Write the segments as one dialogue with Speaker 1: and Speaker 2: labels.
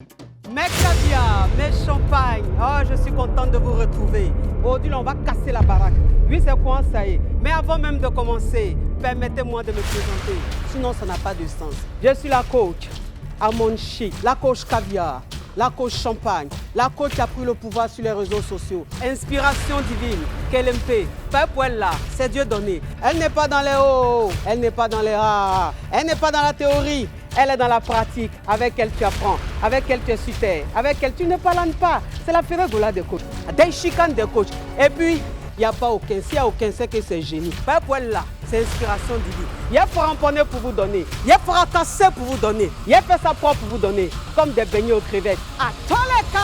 Speaker 1: Mes caviar, mes champagnes, oh, je suis contente de vous retrouver. Aujourd'hui, on va casser la baraque. Oui, c'est quoi ça y est. Mais avant même de commencer, permettez-moi de me présenter. Sinon, ça n'a pas de sens. Je suis la coach Amon Chic, la coach caviar, la coach champagne, la coach qui a pris le pouvoir sur les réseaux sociaux. Inspiration divine, KLMP, pas pour elle là, c'est Dieu donné. Elle n'est pas dans les hauts, elle n'est pas dans les rares, elle n'est pas dans la théorie. Elle est dans la pratique, avec elle tu apprends, avec elle tu es sur terre, avec elle tu ne parles pas. C'est la férégola des coachs, des chicanes des coachs. Et puis, il n'y a pas aucun, s'il n'y a aucun, c'est que c'est génie. Pas pour elle là, c'est inspiration divine. Il y a Framponné pour vous donner, il y a Fracassé pour vous donner, il y a fait sa propre pour vous donner, comme des beignets aux crevettes. À tous les cas!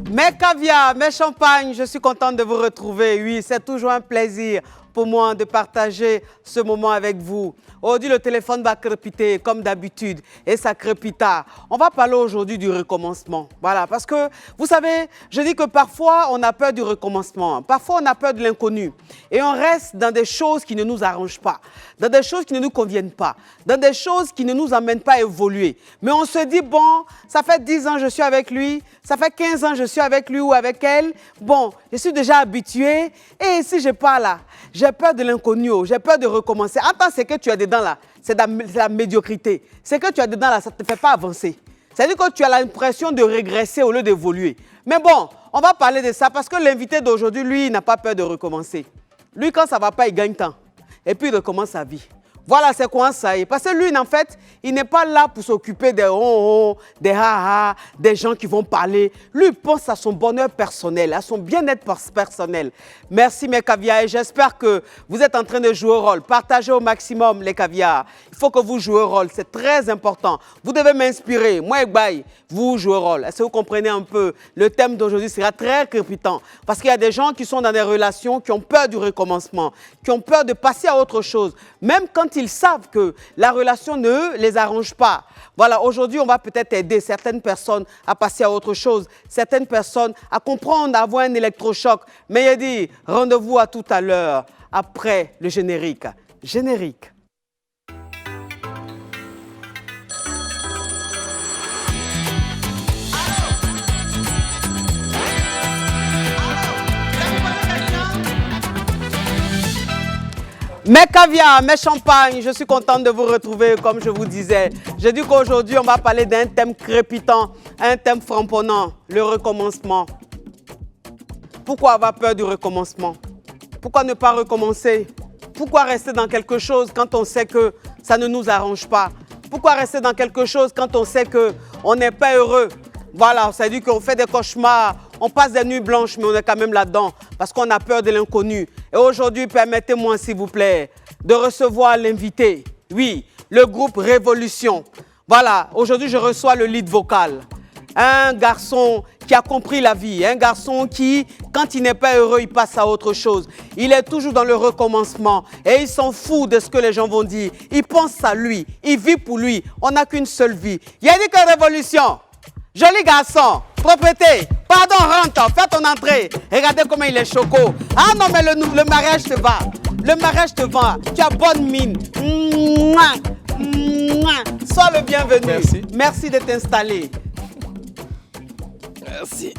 Speaker 1: Mes caviar, mes champagnes, je suis contente de vous retrouver. Oui, c'est toujours un plaisir pour moi de partager ce moment avec vous. Aujourd'hui, le téléphone va crépiter comme d'habitude et ça crépita. On va parler aujourd'hui du recommencement. Voilà, parce que vous savez, je dis que parfois on a peur du recommencement, parfois on a peur de l'inconnu et on reste dans des choses qui ne nous arrangent pas, dans des choses qui ne nous conviennent pas, dans des choses qui ne nous amènent pas à évoluer. Mais on se dit, bon, ça fait 10 ans que je suis avec lui, ça fait 15 ans que je suis avec lui ou avec elle. Bon, je suis déjà habitué et si je pars là, j'ai peur de l'inconnu, j'ai peur de recommencer. Attends, c'est que tu as dedans là, c'est la médiocrité. C'est que tu as dedans là, ça ne te fait pas avancer. C'est-à-dire que tu as l'impression de régresser au lieu d'évoluer. Mais bon, on va parler de ça parce que l'invité d'aujourd'hui, lui, il n'a pas peur de recommencer. Lui, quand ça ne va pas, il gagne temps. Et puis, il recommence sa vie. Voilà, c'est quoi ça? Parce que lui, en fait, il n'est pas là pour s'occuper des oh, des ha-ha, des gens qui vont parler. Lui, il pense à son bonheur personnel, à son bien-être personnel. Merci mes caviars et j'espère que vous êtes en train de jouer au rôle. Partagez au maximum les caviars. Il faut que vous jouez au rôle, c'est très important. Vous devez m'inspirer. Moi, Egbaï, vous jouez au rôle. Est-ce que vous comprenez un peu? Le thème d'aujourd'hui sera très crépitant parce qu'il y a des gens qui sont dans des relations qui ont peur du recommencement, qui ont peur de passer à autre chose, même quand ils savent que la relation ne les arrange pas. Voilà, aujourd'hui, on va peut-être aider certaines personnes à passer à autre chose, certaines personnes à comprendre, à avoir un électrochoc. Mais il dit, rendez-vous à tout à l'heure, après le générique. Générique. Mes caviars, mes champagnes, je suis contente de vous retrouver comme je vous disais. J'ai dit qu'aujourd'hui, on va parler d'un thème crépitant, un thème framponnant, le recommencement. Pourquoi avoir peur du recommencement? Pourquoi ne pas recommencer? Pourquoi rester dans quelque chose quand on sait que ça ne nous arrange pas? Pourquoi rester dans quelque chose quand on sait qu'on n'est pas heureux? Voilà, ça veut dire qu'on fait des cauchemars, on passe des nuits blanches, mais on est quand même là-dedans parce qu'on a peur de l'inconnu. Et aujourd'hui, permettez-moi, s'il vous plaît, de recevoir l'invité. Oui, le groupe Révolution. Voilà, aujourd'hui, je reçois le lead vocal. Un garçon qui a compris la vie, un garçon qui, quand il n'est pas heureux, il passe à autre chose. Il est toujours dans le recommencement et il s'en fout de ce que les gens vont dire. Il pense à lui, il vit pour lui. On n'a qu'une seule vie. Yannick Révolution. Joli garçon, propriété, pardon, rentre, fais ton entrée. Regardez comment il est choco. Ah non, mais le mariage te va. Le mariage te va. Tu as bonne mine. Mouah, mouah. Sois le bienvenu.
Speaker 2: Merci.
Speaker 1: Merci de t'installer.
Speaker 2: Merci.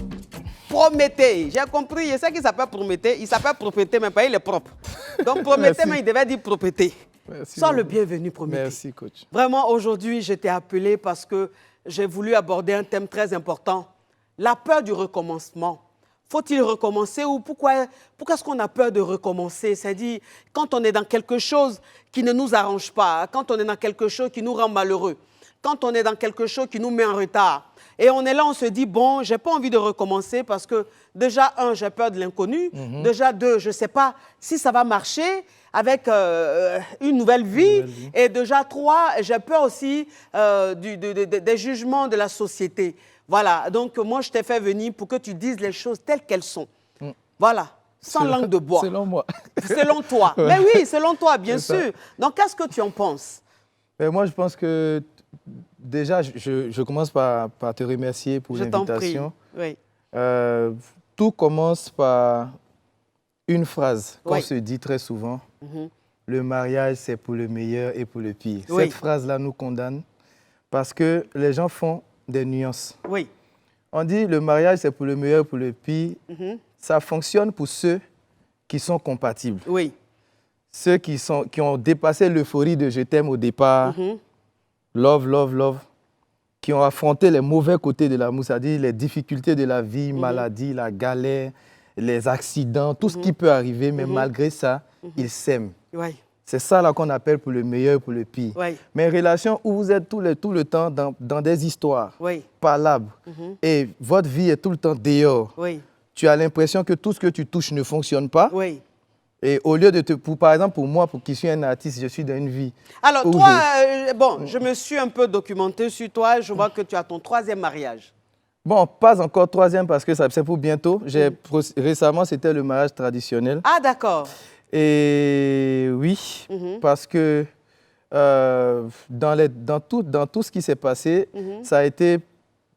Speaker 1: Prométhée, j'ai compris. Je sais qu'il s'appelle Prométhée. Il s'appelle propriété, mais pas il est propre. Donc Prométhée, mais il devait dire propriété.
Speaker 2: Merci.
Speaker 1: Sois le bienvenu, Prométhée.
Speaker 2: Merci, coach.
Speaker 1: Vraiment, aujourd'hui, je t'ai appelé parce que j'ai voulu aborder un thème très important, la peur du recommencement. Faut-il recommencer ou pourquoi est-ce qu'on a peur de recommencer? C'est-à-dire, quand on est dans quelque chose qui ne nous arrange pas, quand on est dans quelque chose qui nous rend malheureux, quand on est dans quelque chose qui nous met en retard, et on est là, on se dit, bon, j'ai pas envie de recommencer parce que déjà, un, j'ai peur de l'inconnu, déjà, deux, je sais pas si ça va marcher avec une nouvelle vie. Et déjà, trois, j'ai peur aussi des jugements de la société. Voilà, donc moi, je t'ai fait venir pour que tu dises les choses telles qu'elles sont. Voilà, sans langue de bois.
Speaker 2: Selon moi.
Speaker 1: Selon toi.
Speaker 2: Ouais.
Speaker 1: Mais oui, selon toi, bien sûr. Donc, qu'est-ce que tu en penses?
Speaker 2: Mais moi, je pense que déjà, je commence par te remercier pour l'invitation.
Speaker 1: Oui.
Speaker 2: Tout commence par une phrase qu'on
Speaker 1: Oui.
Speaker 2: se dit très souvent. Le mariage, c'est pour le meilleur et pour le pire.
Speaker 1: Oui.
Speaker 2: Cette phrase-là nous condamne parce que les gens font des nuances.
Speaker 1: Oui.
Speaker 2: On dit le mariage, c'est pour le meilleur et pour le pire. Ça fonctionne pour ceux qui sont compatibles.
Speaker 1: Oui.
Speaker 2: Ceux qui ont dépassé l'euphorie de je t'aime au départ, love, love, love, qui ont affronté les mauvais côtés de l'amour, c'est-à-dire les difficultés de la vie, maladie, la galère, les accidents, tout ce qui peut arriver, mais malgré ça, ils s'aiment.
Speaker 1: Oui.
Speaker 2: C'est ça là qu'on appelle pour le meilleur et pour le pire.
Speaker 1: Oui.
Speaker 2: Mais relation où vous êtes tout le temps dans des histoires palabres et votre vie est tout le temps dehors.
Speaker 1: Oui.
Speaker 2: Tu as l'impression que tout ce que tu touches ne fonctionne pas.
Speaker 1: Oui.
Speaker 2: Et au lieu de par exemple, pour moi, qui suis un artiste, je suis dans une vie.
Speaker 1: Alors, toi, bon, je me suis un peu documenté sur toi. Je vois que tu as ton 3e mariage.
Speaker 2: Bon, pas encore 3e parce que c'est pour bientôt. Récemment, c'était le mariage traditionnel.
Speaker 1: Ah, d'accord.
Speaker 2: Et oui, parce que dans tout ce qui s'est passé, ça a été,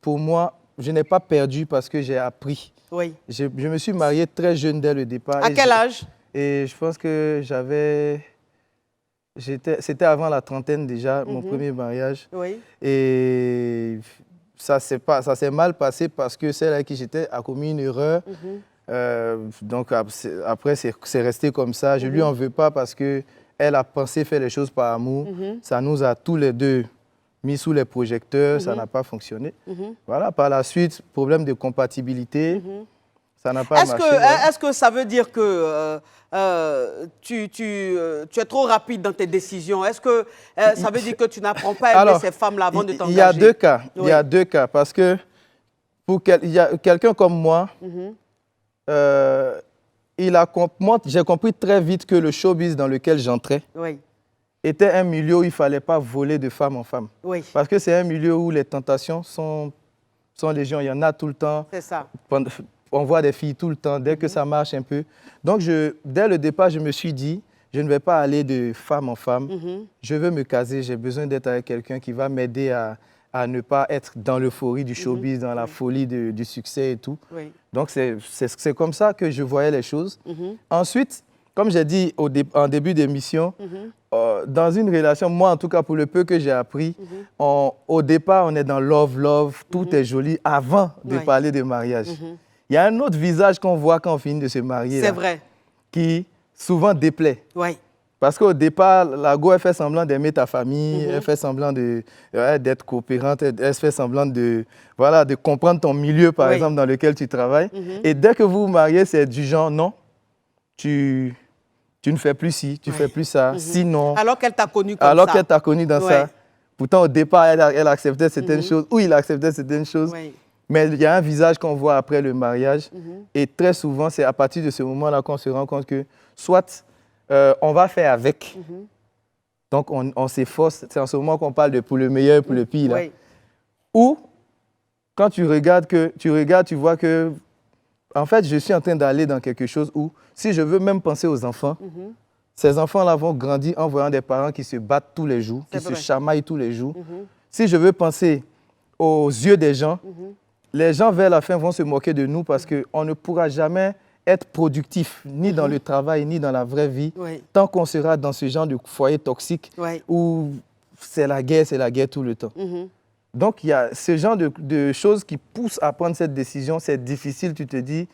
Speaker 2: pour moi, je n'ai pas perdu parce que j'ai appris.
Speaker 1: Oui.
Speaker 2: Je me suis marié très jeune dès le départ.
Speaker 1: À quel âge?
Speaker 2: Et je pense que c'était avant la trentaine déjà, mon premier mariage.
Speaker 1: Oui.
Speaker 2: Et ça s'est mal passé parce que celle avec qui j'étais a commis une erreur. Donc après, c'est resté comme ça. Je ne lui en veux pas parce qu'elle a pensé faire les choses par amour. Ça nous a tous les deux mis sous les projecteurs, ça n'a pas fonctionné. Voilà, par la suite, problème de compatibilité, ça n'a pas marché.
Speaker 1: Est-ce que ça veut dire que tu es trop rapide dans tes décisions? Est-ce que ça veut dire que tu n'apprends pas à aimer ces femmes-là avant de t'engager?
Speaker 2: Il y a deux cas. Oui. Il y a deux cas parce que pour quelqu'un comme moi, moi j'ai compris très vite que le showbiz dans lequel j'entrais était un milieu où il ne fallait pas voler de femme en femme. Oui. Parce que c'est un milieu où les tentations sont légion. Il y en a tout le temps.
Speaker 1: C'est ça.
Speaker 2: On voit des filles tout le temps, dès que ça marche un peu. Donc, dès le départ, je me suis dit, je ne vais pas aller de femme en femme. Je veux me caser, j'ai besoin d'être avec quelqu'un qui va m'aider à ne pas être dans l'euphorie du showbiz, dans la folie du succès et tout. Oui. Donc, c'est comme ça que je voyais les choses. Ensuite, comme j'ai dit en début d'émission, dans une relation, moi en tout cas, pour le peu que j'ai appris, au départ, on est dans love, love, tout est joli avant de parler de mariage. Il y a un autre visage qu'on voit quand on finit de se marier.
Speaker 1: C'est vrai.
Speaker 2: Qui souvent déplaît.
Speaker 1: Oui.
Speaker 2: Parce qu'au départ, la go, elle fait semblant d'aimer ta famille, elle fait semblant d'être coopérante, elle fait semblant de comprendre ton milieu, par exemple, dans lequel tu travailles. Et dès que vous vous mariez, c'est du genre, non, tu ne fais plus ci, tu ne fais plus ça, sinon...
Speaker 1: Alors qu'elle t'a connu comme ça.
Speaker 2: Alors qu'elle t'a connu dans ça. Pourtant, au départ, elle acceptait certaines choses, ou il acceptait certaines choses. Mais il y a un visage qu'on voit après le mariage. Et très souvent, c'est à partir de ce moment-là qu'on se rend compte que soit on va faire avec, donc on s'efforce, c'est en ce moment qu'on parle de pour le meilleur et pour le pire. Là. Ou quand tu regardes, tu vois que, en fait, je suis en train d'aller dans quelque chose où, si je veux même penser aux enfants, ces enfants-là vont grandir en voyant des parents qui se battent tous les jours, qui se chamaillent tous les jours. Si je veux penser aux yeux des gens, les gens vers la fin vont se moquer de nous parce qu'on ne pourra jamais être productif, ni dans le travail, ni dans la vraie vie, tant qu'on sera dans ce genre de foyer toxique où c'est la guerre tout le temps. Donc, il y a ce genre de choses qui poussent à prendre cette décision. C'est difficile, tu te dis,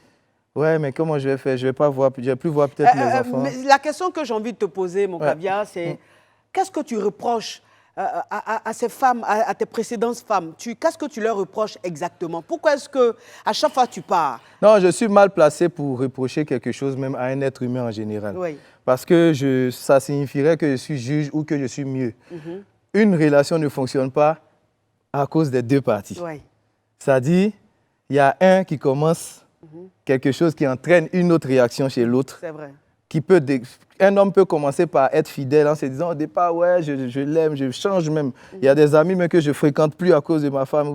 Speaker 2: ouais, mais comment je vais faire? Je vais plus voir peut-être mes enfants.
Speaker 1: Mais la question que j'ai envie de te poser, mon caviar, c'est qu'est-ce que tu reproches à ces femmes, à tes précédentes femmes? Qu'est-ce que tu leur reproches exactement? Pourquoi est-ce qu'à chaque fois tu pars? Non,
Speaker 2: je suis mal placé pour reprocher quelque chose même à un être humain en général. Parce que ça signifierait que je suis juge ou que je suis mieux. Une relation ne fonctionne pas à cause des deux parties. C'est-à-dire, il y a un qui commence quelque chose qui entraîne une autre réaction chez l'autre. C'est vrai. Un homme peut commencer par être fidèle en se disant au départ, ouais, je l'aime, je change même. Il y a des amis même que je ne fréquente plus à cause de ma femme.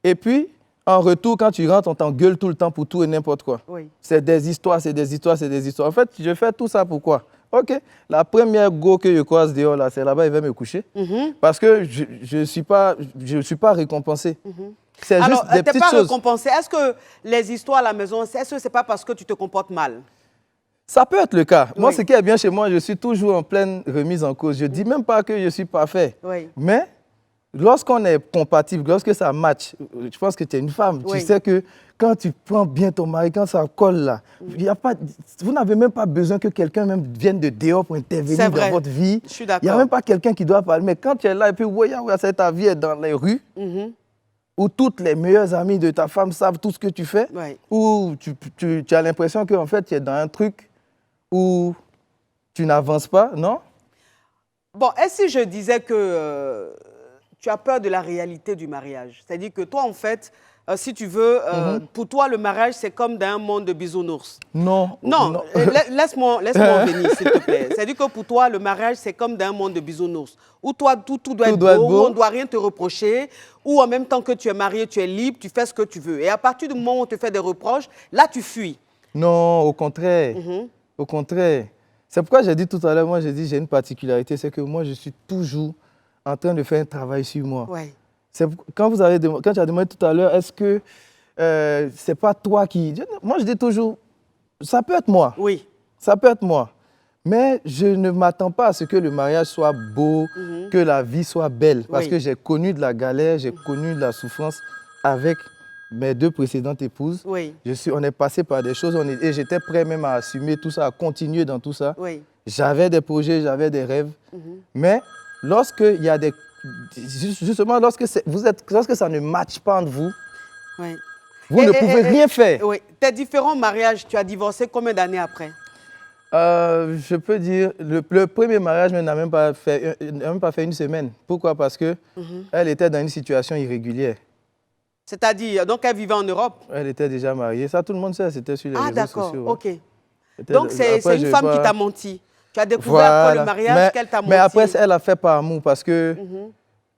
Speaker 2: Et puis, En retour, quand tu rentres, on t'engueule tout le temps pour tout et n'importe quoi.
Speaker 1: Oui.
Speaker 2: C'est des histoires, c'est des histoires, c'est des histoires. En fait, je fais tout ça pourquoi? OK, la première go que je croise dehors, là, c'est là-bas, il va me coucher. Parce que je ne suis pas récompensé. C'est
Speaker 1: Alors,
Speaker 2: juste des petites
Speaker 1: pas
Speaker 2: choses.
Speaker 1: récompensé. Est-ce que les histoires à la maison, est-ce que ce n'est pas parce que tu te comportes mal?
Speaker 2: Ça peut être le cas.
Speaker 1: Oui.
Speaker 2: Moi, ce qui est bien chez moi, je suis toujours en pleine remise en cause. Je ne dis même pas que je suis parfait.
Speaker 1: Oui.
Speaker 2: Mais lorsqu'on est compatible, lorsque ça match, je pense que tu es une femme,
Speaker 1: Oui.
Speaker 2: tu sais que quand tu prends bien ton mari, quand ça colle là, y a pas, vous n'avez même pas besoin que quelqu'un même vienne de dehors pour intervenir dans votre vie.
Speaker 1: Je suis d'accord.
Speaker 2: Il n'y a même pas quelqu'un qui doit parler. Mais quand tu es là et puis, ta vie est dans les rues, où toutes les meilleures amies de ta femme savent tout ce que tu fais, où tu as l'impression qu'en fait, tu es dans un truc où tu n'avances pas, non?
Speaker 1: Bon, et si je disais que tu as peur de la réalité du mariage? C'est-à-dire que toi, en fait, si tu veux, pour toi, le mariage, c'est comme dans un monde de bisounours.
Speaker 2: Non.
Speaker 1: Non, laisse-moi venir, s'il te plaît. C'est-à-dire que pour toi, le mariage, c'est comme dans un monde de bisounours, où toi, tout doit être beau, où on ne doit rien te reprocher, où en même temps que tu es marié, tu es libre, tu fais ce que tu veux. Et à partir du moment où on te fait des reproches, là, tu fuis.
Speaker 2: Non, au contraire. Au contraire. C'est pourquoi j'ai dit tout à l'heure, moi, j'ai une particularité, c'est que moi, je suis toujours en train de faire un travail sur moi.
Speaker 1: Ouais.
Speaker 2: Quand tu as demandé tout à l'heure, est-ce que c'est pas toi qui... Moi, je dis toujours, ça peut être moi.
Speaker 1: Oui.
Speaker 2: Ça peut être moi. Mais je ne m'attends pas à ce que le mariage soit beau, que la vie soit belle. Parce que j'ai connu de la galère, j'ai connu de la souffrance avec mes 2 précédentes épouses.
Speaker 1: Oui.
Speaker 2: On est passé par des choses et j'étais prêt même à assumer tout ça, à continuer dans tout ça.
Speaker 1: Oui.
Speaker 2: J'avais des projets, j'avais des rêves. Mais lorsqu'il y a des... Justement, lorsque ça ne matche pas entre vous, vous ne pouvez rien faire.
Speaker 1: Oui. Tes différents mariages, tu as divorcé combien d'années après?
Speaker 2: Je peux dire, le premier mariage n'a même pas fait 1 semaine. Pourquoi? Parce qu'elle était dans une situation irrégulière.
Speaker 1: C'est-à-dire, donc elle vivait en Europe?
Speaker 2: Elle était déjà mariée. Ça, tout le monde sait, c'était sur les réseaux sociaux.
Speaker 1: Ah, d'accord, OK. Donc, c'est une femme qui t'a menti. Tu as découvert après le mariage qu'elle t'a menti.
Speaker 2: Mais après, elle a fait par amour parce que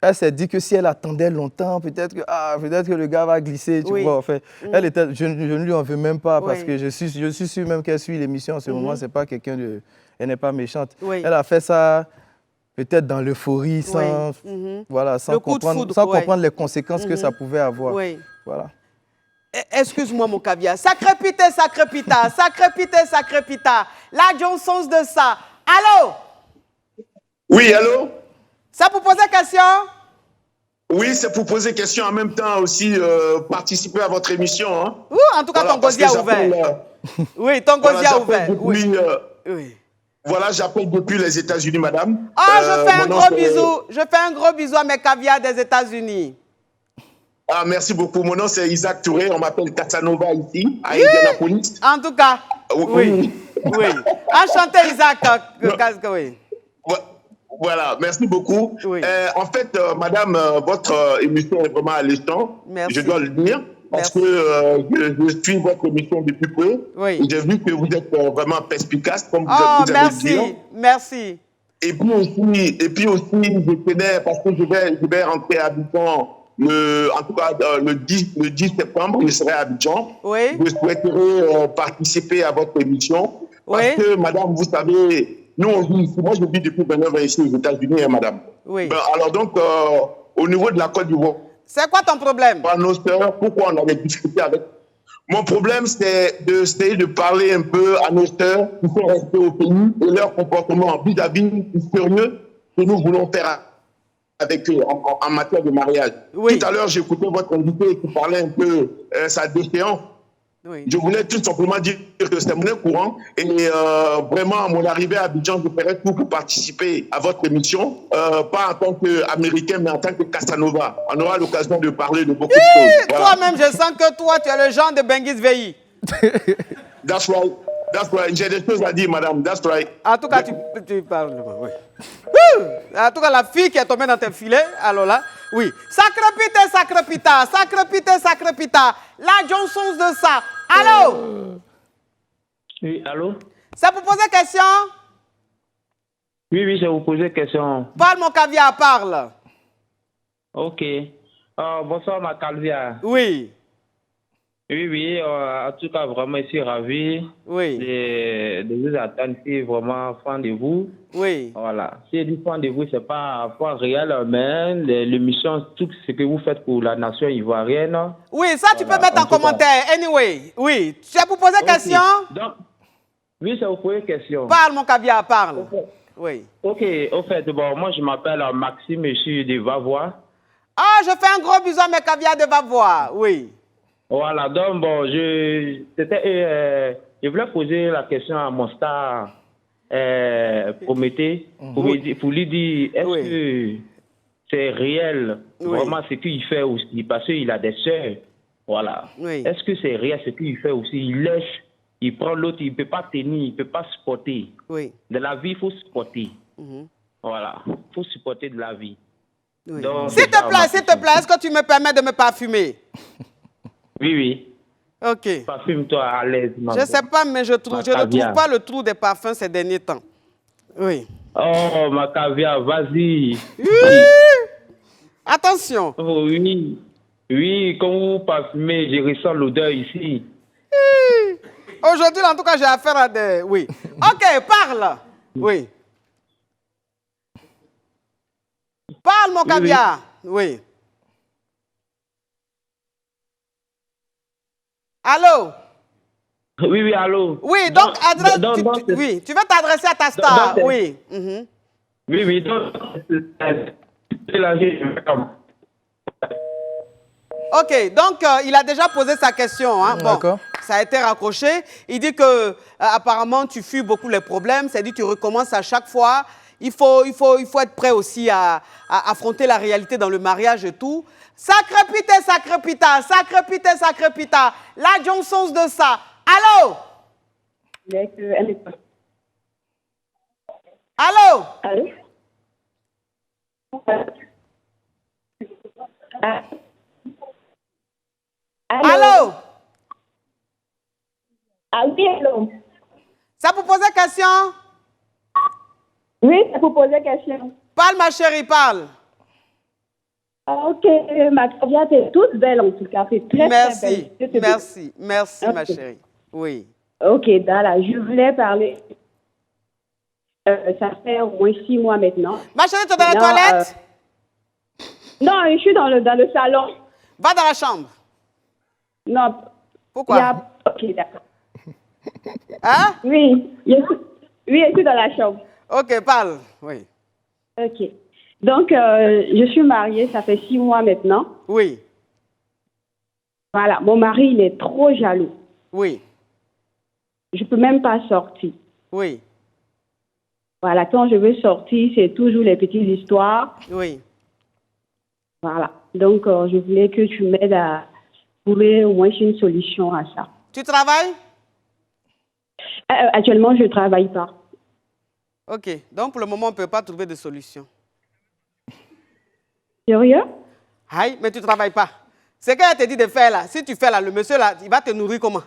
Speaker 2: elle s'est dit que si elle attendait longtemps, peut-être que le gars va glisser. Tu vois, en fait. Je ne lui en veux même pas parce que je suis sûr même qu'elle suit l'émission en ce moment. C'est pas quelqu'un de... Elle n'est pas méchante. Elle a fait ça peut-être dans l'euphorie, sans comprendre les conséquences que ça pouvait avoir. Voilà.
Speaker 1: Excuse-moi, mon caviar. Sacré pité, sacré pita, sacré pité, sacré pita. La Johnson de ça. Allô?
Speaker 3: Oui, allô?
Speaker 1: C'est pour poser question?
Speaker 3: Oui, c'est pour poser question en même temps aussi participer à votre émission. Hein.
Speaker 1: En tout cas, ton gosier a ouvert. Oui, ton gosier a ouvert.
Speaker 3: Voilà, j'appelle depuis les États-Unis, madame.
Speaker 1: Je fais un gros bisou. Je fais un gros bisou à mes caviars des États-Unis.
Speaker 3: Ah, merci beaucoup. Mon nom, c'est Isaac Touré. On m'appelle Casanova ici, à Indianapolis.
Speaker 1: En tout cas, oui. Enchanté, Isaac. Oui.
Speaker 3: Voilà, merci beaucoup.
Speaker 1: Oui.
Speaker 3: En fait, madame, votre émission est vraiment alléchante. Je dois le dire. Parce que je suis votre émission depuis peu.
Speaker 1: Oui.
Speaker 3: J'ai vu que vous êtes vraiment perspicace, comme vous avez dit.
Speaker 1: Merci.
Speaker 3: Et puis aussi, je tenais, parce que je vais rentrer à Abidjan, en tout cas le 10 septembre, je serai à Abidjan.
Speaker 1: Oui.
Speaker 3: Je souhaiterais participer à votre émission. Parce que, madame, vous savez, moi je vis depuis 29 ans ici aux États-Unis, madame.
Speaker 1: Oui.
Speaker 3: Alors donc, au niveau de la Côte d'Ivoire,
Speaker 1: c'est quoi ton problème?
Speaker 3: Nos sœurs, pourquoi on avait discuté avec... Mon problème, c'est d'essayer de parler un peu à nos sœurs qui sont restées au pays et leur comportement vis-à-vis sérieux que nous voulons faire avec eux en matière de mariage.
Speaker 1: Oui.
Speaker 3: Tout à l'heure, j'écoutais votre invité qui parlait un peu de sa déchéance.
Speaker 1: Oui.
Speaker 3: Je voulais tout simplement dire que c'est mon courant et vraiment, à mon arrivée à Abidjan, je ferai tout pour participer à votre émission, pas en tant qu'Américain, mais en tant que Casanova. On aura l'occasion de parler de beaucoup de choses. Voilà.
Speaker 1: Toi-même, je sens que toi, tu es le genre de Benguis Veilly.
Speaker 3: That's right. That's right. J'ai des choses à dire, madame. That's right.
Speaker 1: En tout cas, tu parles. Oui. En tout cas, la fille qui est tombée dans tes filets, alors là, oui. Sacré pité, sacré pita, sacré pité, sacré pita. La Johnson de ça. Allô?
Speaker 4: Oui, allô?
Speaker 1: C'est pour poser question?
Speaker 4: Oui, je vais vous poser question.
Speaker 1: Parle, mon caviar, parle.
Speaker 4: Ok. Bonsoir, ma caviar.
Speaker 1: Oui.
Speaker 4: Oui, oui, en tout cas, vraiment, je suis ravi
Speaker 1: Oui.
Speaker 4: de vous attendre. Je suis vraiment fan de vous.
Speaker 1: Oui.
Speaker 4: Voilà. Si je dis fan de vous, c'est pas réel, mais l'émission, tout ce que vous faites pour la nation ivoirienne.
Speaker 1: Oui, ça, tu peux mettre en
Speaker 4: tout cas.
Speaker 1: commentaire. Anyway, oui. Tu as pour poser
Speaker 4: Ok.
Speaker 1: question?
Speaker 4: Donc, oui, c'est vous poser question.
Speaker 1: Parle, mon caviar, parle.
Speaker 4: Ok.
Speaker 1: Oui.
Speaker 4: Ok, au fait, bon, moi, je m'appelle Maxime, je suis de Vavois.
Speaker 1: Ah, je fais un gros bisou à mes caviars de Vavois. Oui.
Speaker 4: Voilà, donc, bon, je voulais poser la question à mon star, Prométhée, pour lui dire, est-ce que c'est réel, vraiment, ce qu'il fait aussi, parce qu'il a des sœurs, voilà.
Speaker 1: Oui.
Speaker 4: Est-ce que c'est réel ce qu'il fait aussi? Il laisse, il prend l'autre, il ne peut pas tenir, il ne peut pas supporter.
Speaker 1: Oui.
Speaker 4: De la vie, il faut supporter. Voilà, il faut supporter de la vie.
Speaker 1: Oui.
Speaker 4: Donc,
Speaker 1: S'il te plaît, est-ce que tu me permets de me parfumer?
Speaker 4: Oui, oui.
Speaker 1: Ok.
Speaker 4: Parfume-toi à l'aise.
Speaker 1: Je ne sais pas, mais je ne trouve pas le trou des parfums ces derniers temps. Oui.
Speaker 4: Oh, ma caviar, vas-y.
Speaker 1: Attention.
Speaker 4: Oh, oui. Oui, quand vous parfumez, je ressens l'odeur ici.
Speaker 1: Aujourd'hui, en tout cas, j'ai affaire à des... Oui. Ok, parle. Oui. Parle, mon caviar. Oui. Allô?
Speaker 4: Oui, oui, allô.
Speaker 1: Oui, donc, oui, tu veux t'adresser à ta star. Oui.
Speaker 4: Oui, oui, donc,
Speaker 1: ok, donc, il a déjà posé sa question. Hein. Bon, ça a été raccroché. Il dit que, apparemment, tu fuis beaucoup les problèmes. C'est-à-dire tu recommences à chaque fois. Il faut être prêt aussi à affronter la réalité dans le mariage et tout. Sacré-pité, sacré-pita, sacré-pité, sacré-pita. La Johnson de ça. Allô? Allô?
Speaker 5: Allô?
Speaker 1: Allô?
Speaker 5: Ah oui, allô?
Speaker 1: Ça pour poser question?
Speaker 5: Oui, ça pour poser question.
Speaker 1: Parle, ma chérie, parle.
Speaker 5: Ok, ma caviar, t'es toute belle en tout cas. C'est très,
Speaker 1: merci,
Speaker 5: très belle.
Speaker 1: merci, ma chérie. Oui.
Speaker 5: Ok, Dala, je voulais parler. Ça fait au moins 6 mois maintenant.
Speaker 1: Ma chérie, tu es dans la toilette?
Speaker 5: Non, je suis dans le salon.
Speaker 1: Va dans la chambre.
Speaker 5: Non.
Speaker 1: Pourquoi?
Speaker 5: Ok, d'accord.
Speaker 1: Hein?
Speaker 5: Oui, je suis dans la chambre.
Speaker 1: Ok, parle. Oui.
Speaker 5: Ok. Donc, je suis mariée, ça fait 6 mois maintenant.
Speaker 1: Oui.
Speaker 5: Voilà, mon mari, il est trop jaloux.
Speaker 1: Oui.
Speaker 5: Je ne peux même pas sortir.
Speaker 1: Oui.
Speaker 5: Voilà, quand je veux sortir, c'est toujours les petites histoires.
Speaker 1: Oui.
Speaker 5: Voilà. Donc, je voulais que tu m'aides à trouver au moins une solution à ça.
Speaker 1: Tu travailles?
Speaker 5: Actuellement, je ne travaille pas.
Speaker 1: Ok. Donc, pour le moment, on ne peut pas trouver de solution.
Speaker 5: Sérieux?
Speaker 1: Aïe, mais tu ne travailles pas. C'est qu'elle te dit de faire là. Si tu fais là, le monsieur là, il va te nourrir comment?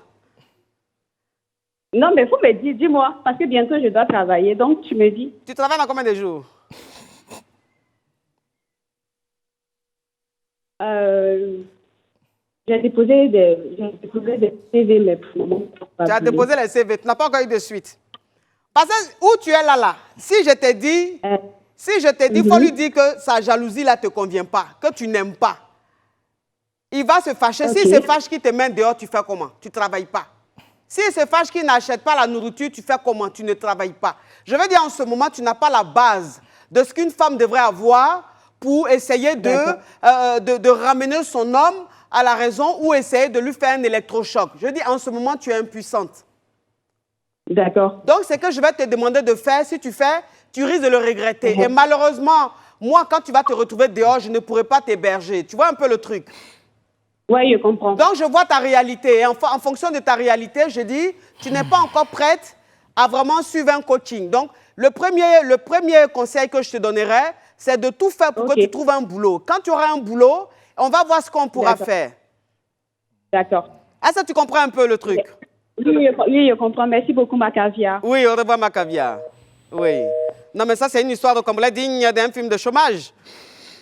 Speaker 5: Non, mais il faut me dire, dis-moi, parce que bientôt je dois travailler, donc tu me dis.
Speaker 1: Tu travailles dans combien de jours?
Speaker 5: J'ai déposé des CV, mais pour le moment,
Speaker 1: tu as déposé les CV, tu n'as pas encore eu de suite. Parce que où tu es là, si je te dis, il faut lui dire que sa jalousie là ne te convient pas, que tu n'aimes pas. Il va se fâcher.
Speaker 5: Okay.
Speaker 1: S'il se fâche qu'il te met dehors, tu fais comment? Tu ne travailles pas. S'il se fâche qu'il n'achète pas la nourriture, tu fais comment? Tu ne travailles pas. Je veux dire, en ce moment, tu n'as pas la base de ce qu'une femme devrait avoir pour essayer de ramener son homme à la raison ou essayer de lui faire un électrochoc. Je dis, en ce moment, tu es impuissante.
Speaker 5: D'accord.
Speaker 1: Donc, ce que je vais te demander de faire, si tu fais, tu risques de le regretter. Et malheureusement, moi, quand tu vas te retrouver dehors, je ne pourrai pas t'héberger. Tu vois un peu le truc?
Speaker 5: Oui, je comprends.
Speaker 1: Donc, je vois ta réalité. Et en fonction de ta réalité, je dis, tu n'es pas encore prête à vraiment suivre un coaching. Donc, le premier conseil que je te donnerai, c'est de tout faire pour que tu trouves un boulot. Quand tu auras un boulot, on va voir ce qu'on pourra faire.
Speaker 5: D'accord.
Speaker 1: Est-ce que tu comprends un peu le truc?
Speaker 5: Oui, je comprends. Merci beaucoup, ma caviar.
Speaker 1: Oui, au revoir, ma caviar. Oui. Non, mais ça, c'est une histoire de comme digne d'un film de chômage.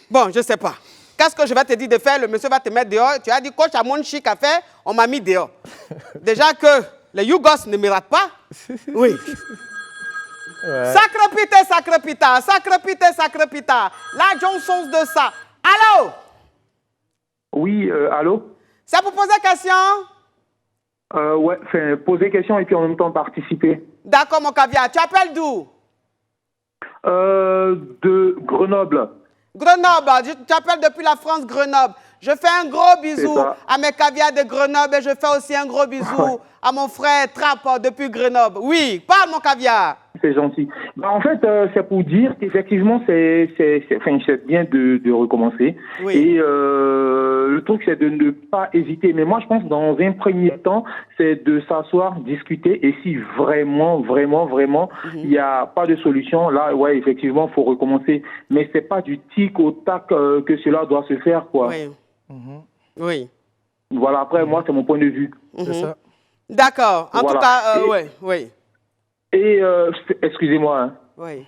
Speaker 1: Bon, je ne sais pas. qu'est-ce que je vais te dire de faire? Le monsieur va te mettre dehors. Tu as dit, coach, à mon chic à faire, on m'a mis dehors. Déjà que les Yougos ne me ratent pas. Oui.
Speaker 2: Ouais.
Speaker 1: Sacre pita. La Johnson de ça. Allô?
Speaker 6: Oui, allô?
Speaker 1: C'est pour poser question?
Speaker 6: Ouais, poser question et puis en même temps participer.
Speaker 1: D'accord, mon caviar. Tu appelles d'où?
Speaker 6: De Grenoble.
Speaker 1: Grenoble. Tu appelles depuis la France, Grenoble. Je fais un gros bisou à mes caviars de Grenoble et je fais aussi un gros bisou à mon frère Trapp depuis Grenoble. Oui, parle, mon caviar.
Speaker 6: C'est gentil. Bah, en fait, c'est pour dire qu'effectivement, c'est bien de recommencer.
Speaker 1: Oui.
Speaker 6: Et le truc, c'est de ne pas hésiter. Mais moi, je pense, dans un premier temps, c'est de s'asseoir, discuter. Et si vraiment, il n'y a pas de solution, là, ouais, effectivement, il faut recommencer. Mais c'est pas du tic au tac que cela doit se faire, quoi.
Speaker 1: Oui. Oui.
Speaker 6: Voilà, après, moi, c'est mon point de vue.
Speaker 2: C'est ça.
Speaker 1: D'accord. En tout cas, oui.
Speaker 6: Et, excusez-moi. Hein.
Speaker 1: Oui.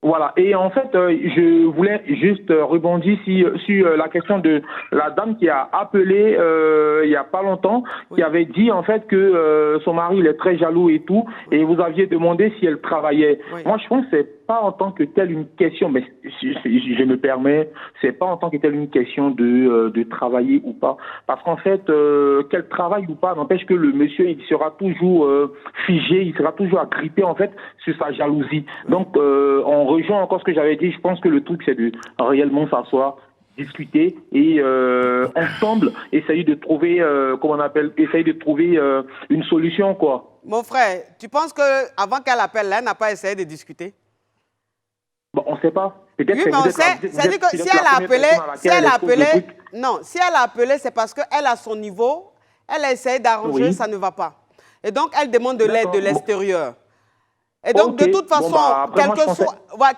Speaker 6: Voilà. Et en fait, je voulais juste rebondir sur la question de la dame qui a appelé il n'y a pas longtemps, qui avait dit en fait que son mari il est très jaloux et tout, et vous aviez demandé si elle travaillait.
Speaker 1: Oui.
Speaker 6: Moi, je pense que c'est pas en tant que telle une question, mais je me permets, c'est pas en tant que telle une question de travailler ou pas, parce qu'en fait, qu'elle travaille ou pas, n'empêche que le monsieur il sera toujours figé, il sera toujours agrippé en fait sur sa jalousie. Donc on rejoint encore ce que j'avais dit. Je pense que le truc, c'est de réellement s'asseoir, discuter et ensemble essayer de trouver, une solution, quoi.
Speaker 1: Mon frère, tu penses qu'avant qu'elle appelle, là, elle n'a pas essayé de discuter?
Speaker 6: Bon, on ne sait pas. Peut-être
Speaker 1: oui, mais on sait. C'est-à-dire que si elle a appelé, si elle a appelé, c'est parce qu'elle, à son niveau, elle a essayé d'arranger, ça ne va pas. Et donc, elle demande de l'aide de l'extérieur. Et donc, de toute façon,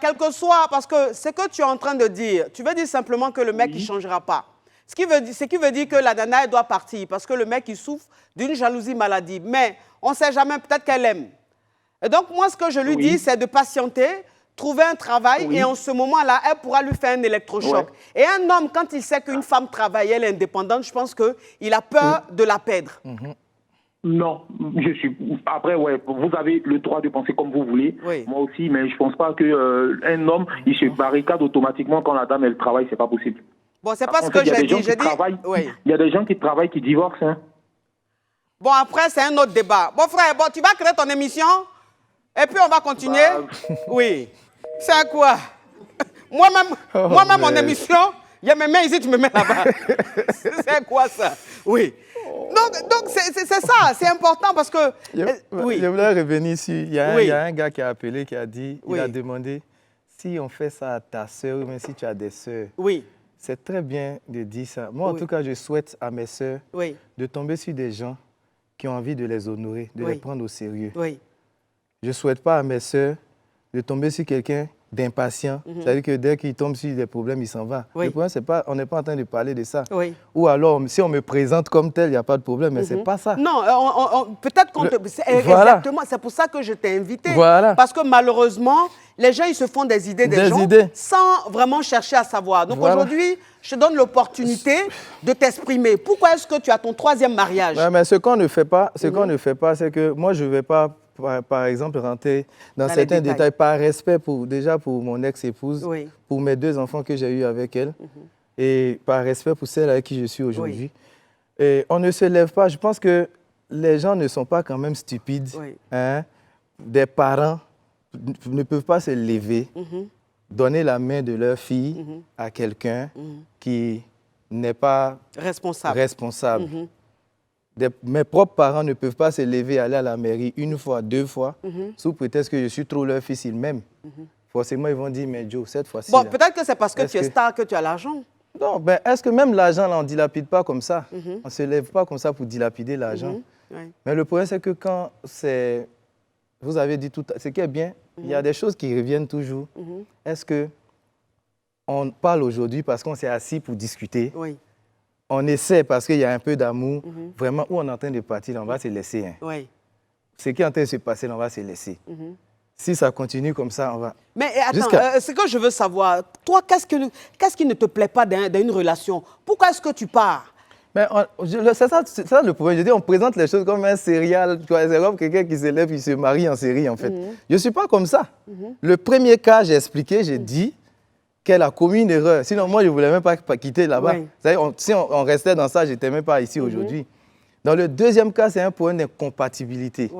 Speaker 1: quel que soit, parce que ce que tu es en train de dire, tu veux dire simplement que le mec, il ne changera pas. Ce qui veut dire que la nana, elle doit partir, parce que le mec, il souffre d'une jalousie maladive. Mais on ne sait jamais, peut-être qu'elle aime. Et donc, moi, ce que je lui dis, c'est de patienter, trouver un travail, et en ce moment-là, elle pourra lui faire un électrochoc. Et un homme, quand il sait qu'une femme travaille, elle est indépendante, je pense qu'il a peur de la perdre.
Speaker 6: Non, après, ouais, vous avez le droit de penser comme vous voulez, moi aussi, mais je pense pas que un homme, il se barricade automatiquement quand la dame, elle travaille, c'est pas possible.
Speaker 1: Bon, c'est pas ce que j'ai dit.
Speaker 6: Il y a des gens qui travaillent, qui divorcent, hein.
Speaker 1: Bon, après, c'est un autre débat. Bon, frère, tu vas créer ton émission, et puis on va continuer. Oui. C'est quoi? Moi-même, mon émission, il y a mes mains ici, tu me mets là-bas. C'est quoi ça? Oui. Donc c'est ça, c'est important parce que...
Speaker 2: Je voulais revenir ici. Il y a un gars qui a appelé, qui a dit, il a demandé si on fait ça à ta soeur ou même si tu as des soeurs. Oui. C'est très bien de dire ça. Moi, en tout cas, je souhaite à mes soeurs de tomber sur des gens qui ont envie de les honorer, de les prendre au sérieux. Oui. Je ne souhaite pas à mes soeurs de tomber sur quelqu'un d'impatient. C'est-à-dire que dès qu'il tombe sur des problèmes, il s'en va. Le problème, c'est pas, on n'est pas en train de parler de ça. Ou alors, si on me présente comme tel, il n'y a pas de problème, mais ce n'est pas ça.
Speaker 1: Non, peut-être qu'on exactement, c'est pour ça que je t'ai invité. Parce que malheureusement, les gens, ils se font des idées sans vraiment chercher à savoir. Donc aujourd'hui, je te donne l'opportunité de t'exprimer. Pourquoi est-ce que tu as ton 3e mariage?
Speaker 2: Mais ce qu'on ne fait pas, c'est que moi, je ne vais pas... Par exemple, rentrer dans certains détails par respect pour mon ex-épouse, pour mes 2 enfants que j'ai eus avec elle, et par respect pour celle avec qui je suis aujourd'hui. Et on ne se lève pas. Je pense que les gens ne sont pas quand même stupides. Hein? Des parents ne peuvent pas se lever, donner la main de leur fille à quelqu'un qui n'est pas responsable. Mes propres parents ne peuvent pas se lever et aller à la mairie 1 fois, 2 fois, sous prétexte que je suis trop leur fils, ils m'aiment. Forcément, ils vont dire, mais Joe, cette fois-ci...
Speaker 1: Bon, peut-être que c'est parce que tu es star que tu as l'argent.
Speaker 2: Non, ben, est-ce que même l'argent, là, on ne dilapide pas comme ça? On ne se lève pas comme ça pour dilapider l'argent. Mais le problème, c'est que quand c'est... Vous avez dit tout... Ce qui est bien, il y a des choses qui reviennent toujours. Est-ce qu'on parle aujourd'hui parce qu'on s'est assis pour discuter? On essaie parce qu'il y a un peu d'amour. Vraiment, où on est en train de partir, on va se laisser. Ce qui est en train de se passer, on va se laisser. Si ça continue comme ça, on va...
Speaker 1: Mais attends, ce que je veux savoir, toi, qu'est-ce qui ne te plaît pas d'une relation? Pourquoi est-ce que tu pars?
Speaker 2: Mais c'est ça le problème. Je dis, on présente les choses comme un serial. C'est comme quelqu'un qui s'élève, il se marie en série, en fait. Je ne suis pas comme ça. Le premier cas, j'ai expliqué, j'ai dit qu'elle a commis une erreur. Sinon, moi, je ne voulais même pas quitter là-bas. Si on restait dans ça, je n'étais même pas ici aujourd'hui. Dans le deuxième cas, c'est un problème d'incompatibilité.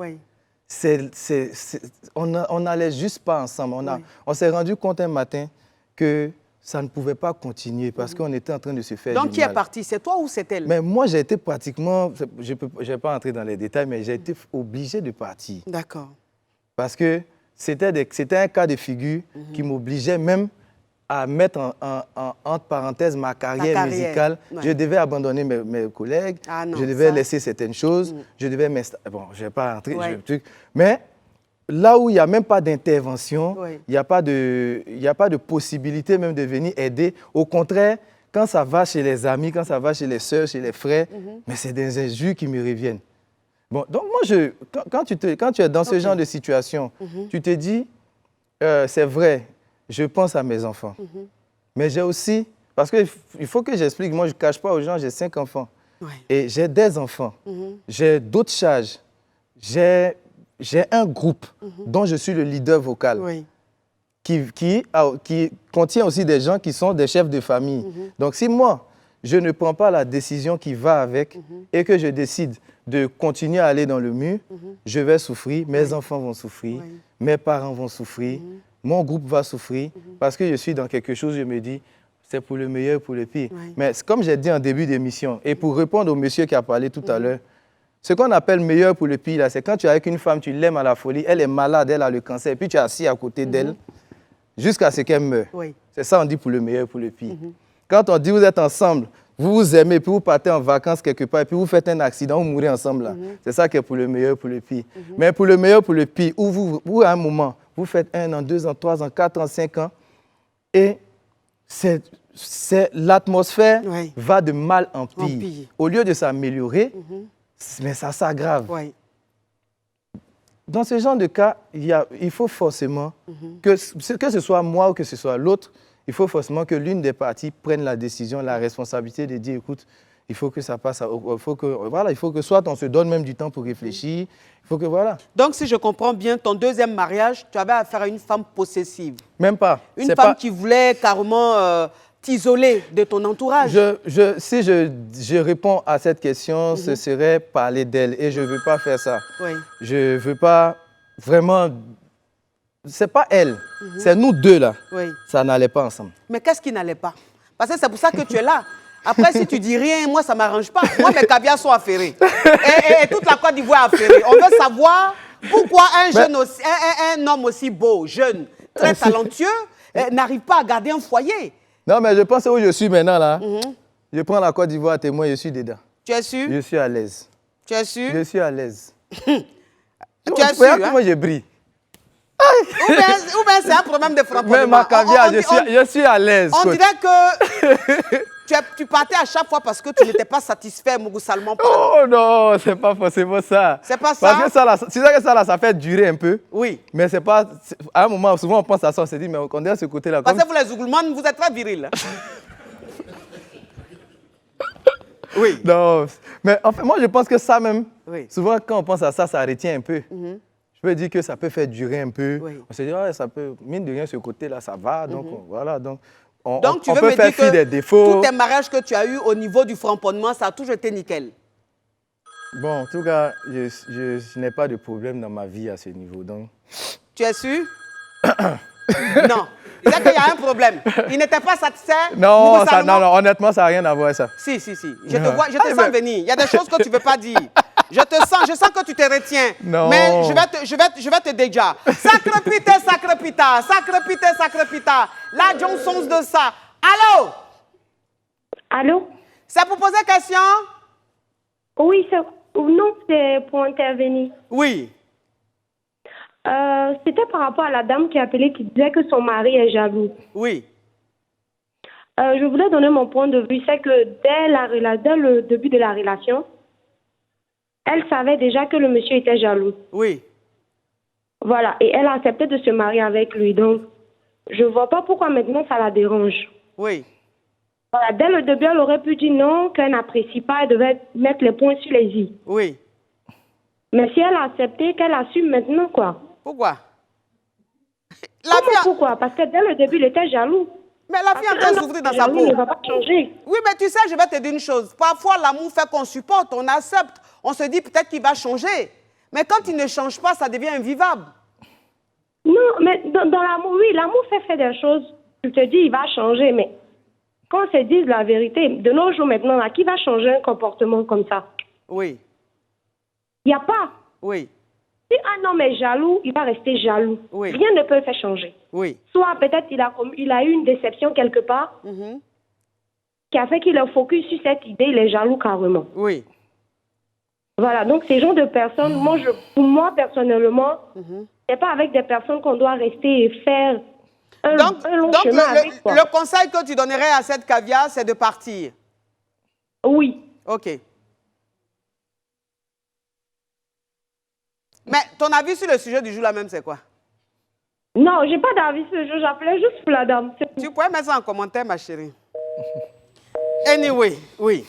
Speaker 2: On n'allait juste pas ensemble. On s'est rendu compte un matin que ça ne pouvait pas continuer parce qu'on était en train de se faire du mal.
Speaker 1: Donc, qui est parti? C'est toi ou c'est elle?
Speaker 2: Mais moi, j'ai été pratiquement... Je ne vais pas entrer dans les détails, mais j'ai été obligé de partir.
Speaker 1: D'accord.
Speaker 2: Parce que c'était un cas de figure qui m'obligeait même à mettre entre parenthèses ma carrière musicale. Je devais abandonner mes collègues, je devais laisser certaines choses, je devais m'installer... Bon, je ne vais pas entrer... Mais là où il n'y a même pas d'intervention, il n'y a pas de possibilité même de venir aider. Au contraire, quand ça va chez les amis, quand ça va chez les sœurs, chez les frères, mais c'est des injures qui me reviennent. Bon, donc moi, quand tu es dans ce genre de situation, tu te dis, c'est vrai, je pense à mes enfants. Mais j'ai aussi, parce qu'il faut que j'explique, moi je ne cache pas aux gens, j'ai 5 enfants. Et j'ai des enfants, j'ai d'autres charges, j'ai un groupe dont je suis le leader vocal, qui contient aussi des gens qui sont des chefs de famille. Donc si moi, je ne prends pas la décision qui va avec et que je décide de continuer à aller dans le mur, je vais souffrir, mes enfants vont souffrir, mes parents vont souffrir, mon groupe va souffrir, parce que je suis dans quelque chose, je me dis, c'est pour le meilleur, pour le pire. Mais comme j'ai dit en début d'émission, et pour répondre au monsieur qui a parlé tout à l'heure, ce qu'on appelle meilleur pour le pire, c'est quand tu es avec une femme, tu l'aimes à la folie, elle est malade, elle a le cancer, et puis tu es assis à côté d'elle jusqu'à ce qu'elle meure. C'est ça on dit pour le meilleur, pour le pire. Quand on dit vous êtes ensemble, vous vous aimez, puis vous partez en vacances quelque part, et puis vous faites un accident, vous mourrez ensemble là. C'est ça qui est pour le meilleur, pour le pire. Mais pour le meilleur, pour le pire, où à un moment, vous faites 1 an, 2 ans, 3 ans, 4 ans, 5 ans, et l'atmosphère va de mal en pire. Au lieu de s'améliorer, mais ça s'aggrave. Dans ce genre de cas, il faut forcément, que ce soit moi ou que ce soit l'autre, il faut forcément que l'une des parties prenne la décision, la responsabilité de dire, écoute, il faut que ça passe, il faut que soit on se donne même du temps pour réfléchir, il faut que voilà.
Speaker 1: Donc, si je comprends bien, ton deuxième mariage, tu avais affaire à une femme possessive.
Speaker 2: Même pas.
Speaker 1: Une femme qui voulait carrément t'isoler de ton entourage.
Speaker 2: Si je réponds à cette question, ce serait parler d'elle et je ne veux pas faire ça. Je ne veux pas vraiment... C'est pas elle, c'est nous deux là. Ça n'allait pas ensemble.
Speaker 1: Mais qu'est-ce qui n'allait pas? Parce que c'est pour ça que tu es là. Après, si tu dis rien, moi, ça ne m'arrange pas. Moi, mes caviars sont affairés. Et toute la Côte d'Ivoire est affairée. On veut savoir pourquoi un homme aussi beau, jeune, très talentueux, n'arrive pas à garder un foyer.
Speaker 2: Non, mais je pense où je suis maintenant là. Je prends la Côte d'Ivoire à témoin, je suis dedans.
Speaker 1: Tu es sûr?
Speaker 2: Je suis à l'aise.
Speaker 1: Tu es sûr?
Speaker 2: Je suis à l'aise.
Speaker 1: Tu es sûr?
Speaker 2: Regarde comment je brille.
Speaker 1: Ou bien c'est un problème de frappement.
Speaker 2: Mais ma caviar, je suis à l'aise.
Speaker 1: On dirait que tu partais à chaque fois parce que tu n'étais pas satisfait, mougousalement parlant.
Speaker 2: Oh non, c'est pas forcément ça.
Speaker 1: C'est pas ça?
Speaker 2: Parce que c'est ça que ça fait durer un peu.
Speaker 1: Oui.
Speaker 2: Mais c'est pas... À un moment, souvent on pense à ça, on se dit, mais on est à ce côté-là.
Speaker 1: Parce que vous les Ougoulmanes, vous êtes très virils. Oui.
Speaker 2: Non, mais en fait, moi je pense que ça même, souvent quand on pense à ça, ça retient un peu. Je peux dire que ça peut faire durer un peu. On se dit, ça peut, mine de rien, ce côté-là, ça va. Donc, voilà. Donc on peut faire fi des défauts.
Speaker 1: Tous tes mariages que tu as eus au niveau du framponnement, ça a toujours été nickel.
Speaker 2: Bon, en tout cas, je n'ai pas de problème dans ma vie à ce niveau. Donc...
Speaker 1: Tu es sûr? Non. C'est qu'il y a un problème. Il n'était pas satisfait.
Speaker 2: Non, honnêtement, ça n'a rien à voir ça.
Speaker 1: Si. Je te sens venir. Il y a des choses que tu ne veux pas dire. Je sens que tu te retiens.
Speaker 2: Non.
Speaker 1: Mais je vais te déjà. Sacre pita. La Johnson de ça. Allô?
Speaker 5: Allô?
Speaker 1: C'est pour poser question?
Speaker 5: Oui, non, c'est pour intervenir.
Speaker 1: Oui.
Speaker 5: C'était par rapport à la dame qui a appelé, qui disait que son mari est jaloux.
Speaker 1: Oui.
Speaker 5: Je voulais donner mon point de vue. C'est que dès le début de la relation, elle savait déjà que le monsieur était jaloux.
Speaker 1: Oui.
Speaker 5: Voilà, et elle a accepté de se marier avec lui. Donc, je ne vois pas pourquoi maintenant ça la dérange.
Speaker 1: Oui.
Speaker 5: Voilà, dès le début, elle aurait pu dire non, qu'elle n'apprécie pas, elle devait mettre les points sur les i.
Speaker 1: Oui.
Speaker 5: Mais si elle a accepté, qu'elle assume maintenant, quoi.
Speaker 1: Pourquoi?
Speaker 5: Pourquoi? Parce que dès le début, il était jaloux.
Speaker 1: Mais la fille est en train de souffrir dans sa peau.
Speaker 5: Il ne va pas changer.
Speaker 1: Oui, mais tu sais, je vais te dire une chose. Parfois, l'amour fait qu'on supporte, on accepte. On se dit peut-être qu'il va changer. Mais quand il ne change pas, ça devient invivable.
Speaker 5: Non, mais dans l'amour, oui, l'amour fait des choses. Tu te dis, il va changer, mais quand on se dit la vérité, de nos jours maintenant, là, qui va changer un comportement comme ça?
Speaker 1: Oui.
Speaker 5: Il n'y a pas.
Speaker 1: Oui.
Speaker 5: Si un homme est jaloux, il va rester jaloux.
Speaker 1: Oui.
Speaker 5: Rien ne peut le faire changer.
Speaker 1: Oui.
Speaker 5: Soit peut-être il a eu une déception quelque part qui a fait qu'il est focus sur cette idée, il est jaloux carrément.
Speaker 1: Oui.
Speaker 5: Voilà, donc ces genres de personnes, pour moi personnellement, c'est pas avec des personnes qu'on doit rester et faire un long chemin avec.
Speaker 1: Le conseil que tu donnerais à cette caviar, c'est de partir.
Speaker 5: Oui.
Speaker 1: Ok. Mais ton avis sur le sujet du jour là même, c'est quoi?
Speaker 5: Non, j'ai pas d'avis sur le jeu, j'appelais juste pour la dame.
Speaker 1: Tu pourrais mettre ça en commentaire, ma chérie. Anyway, oui.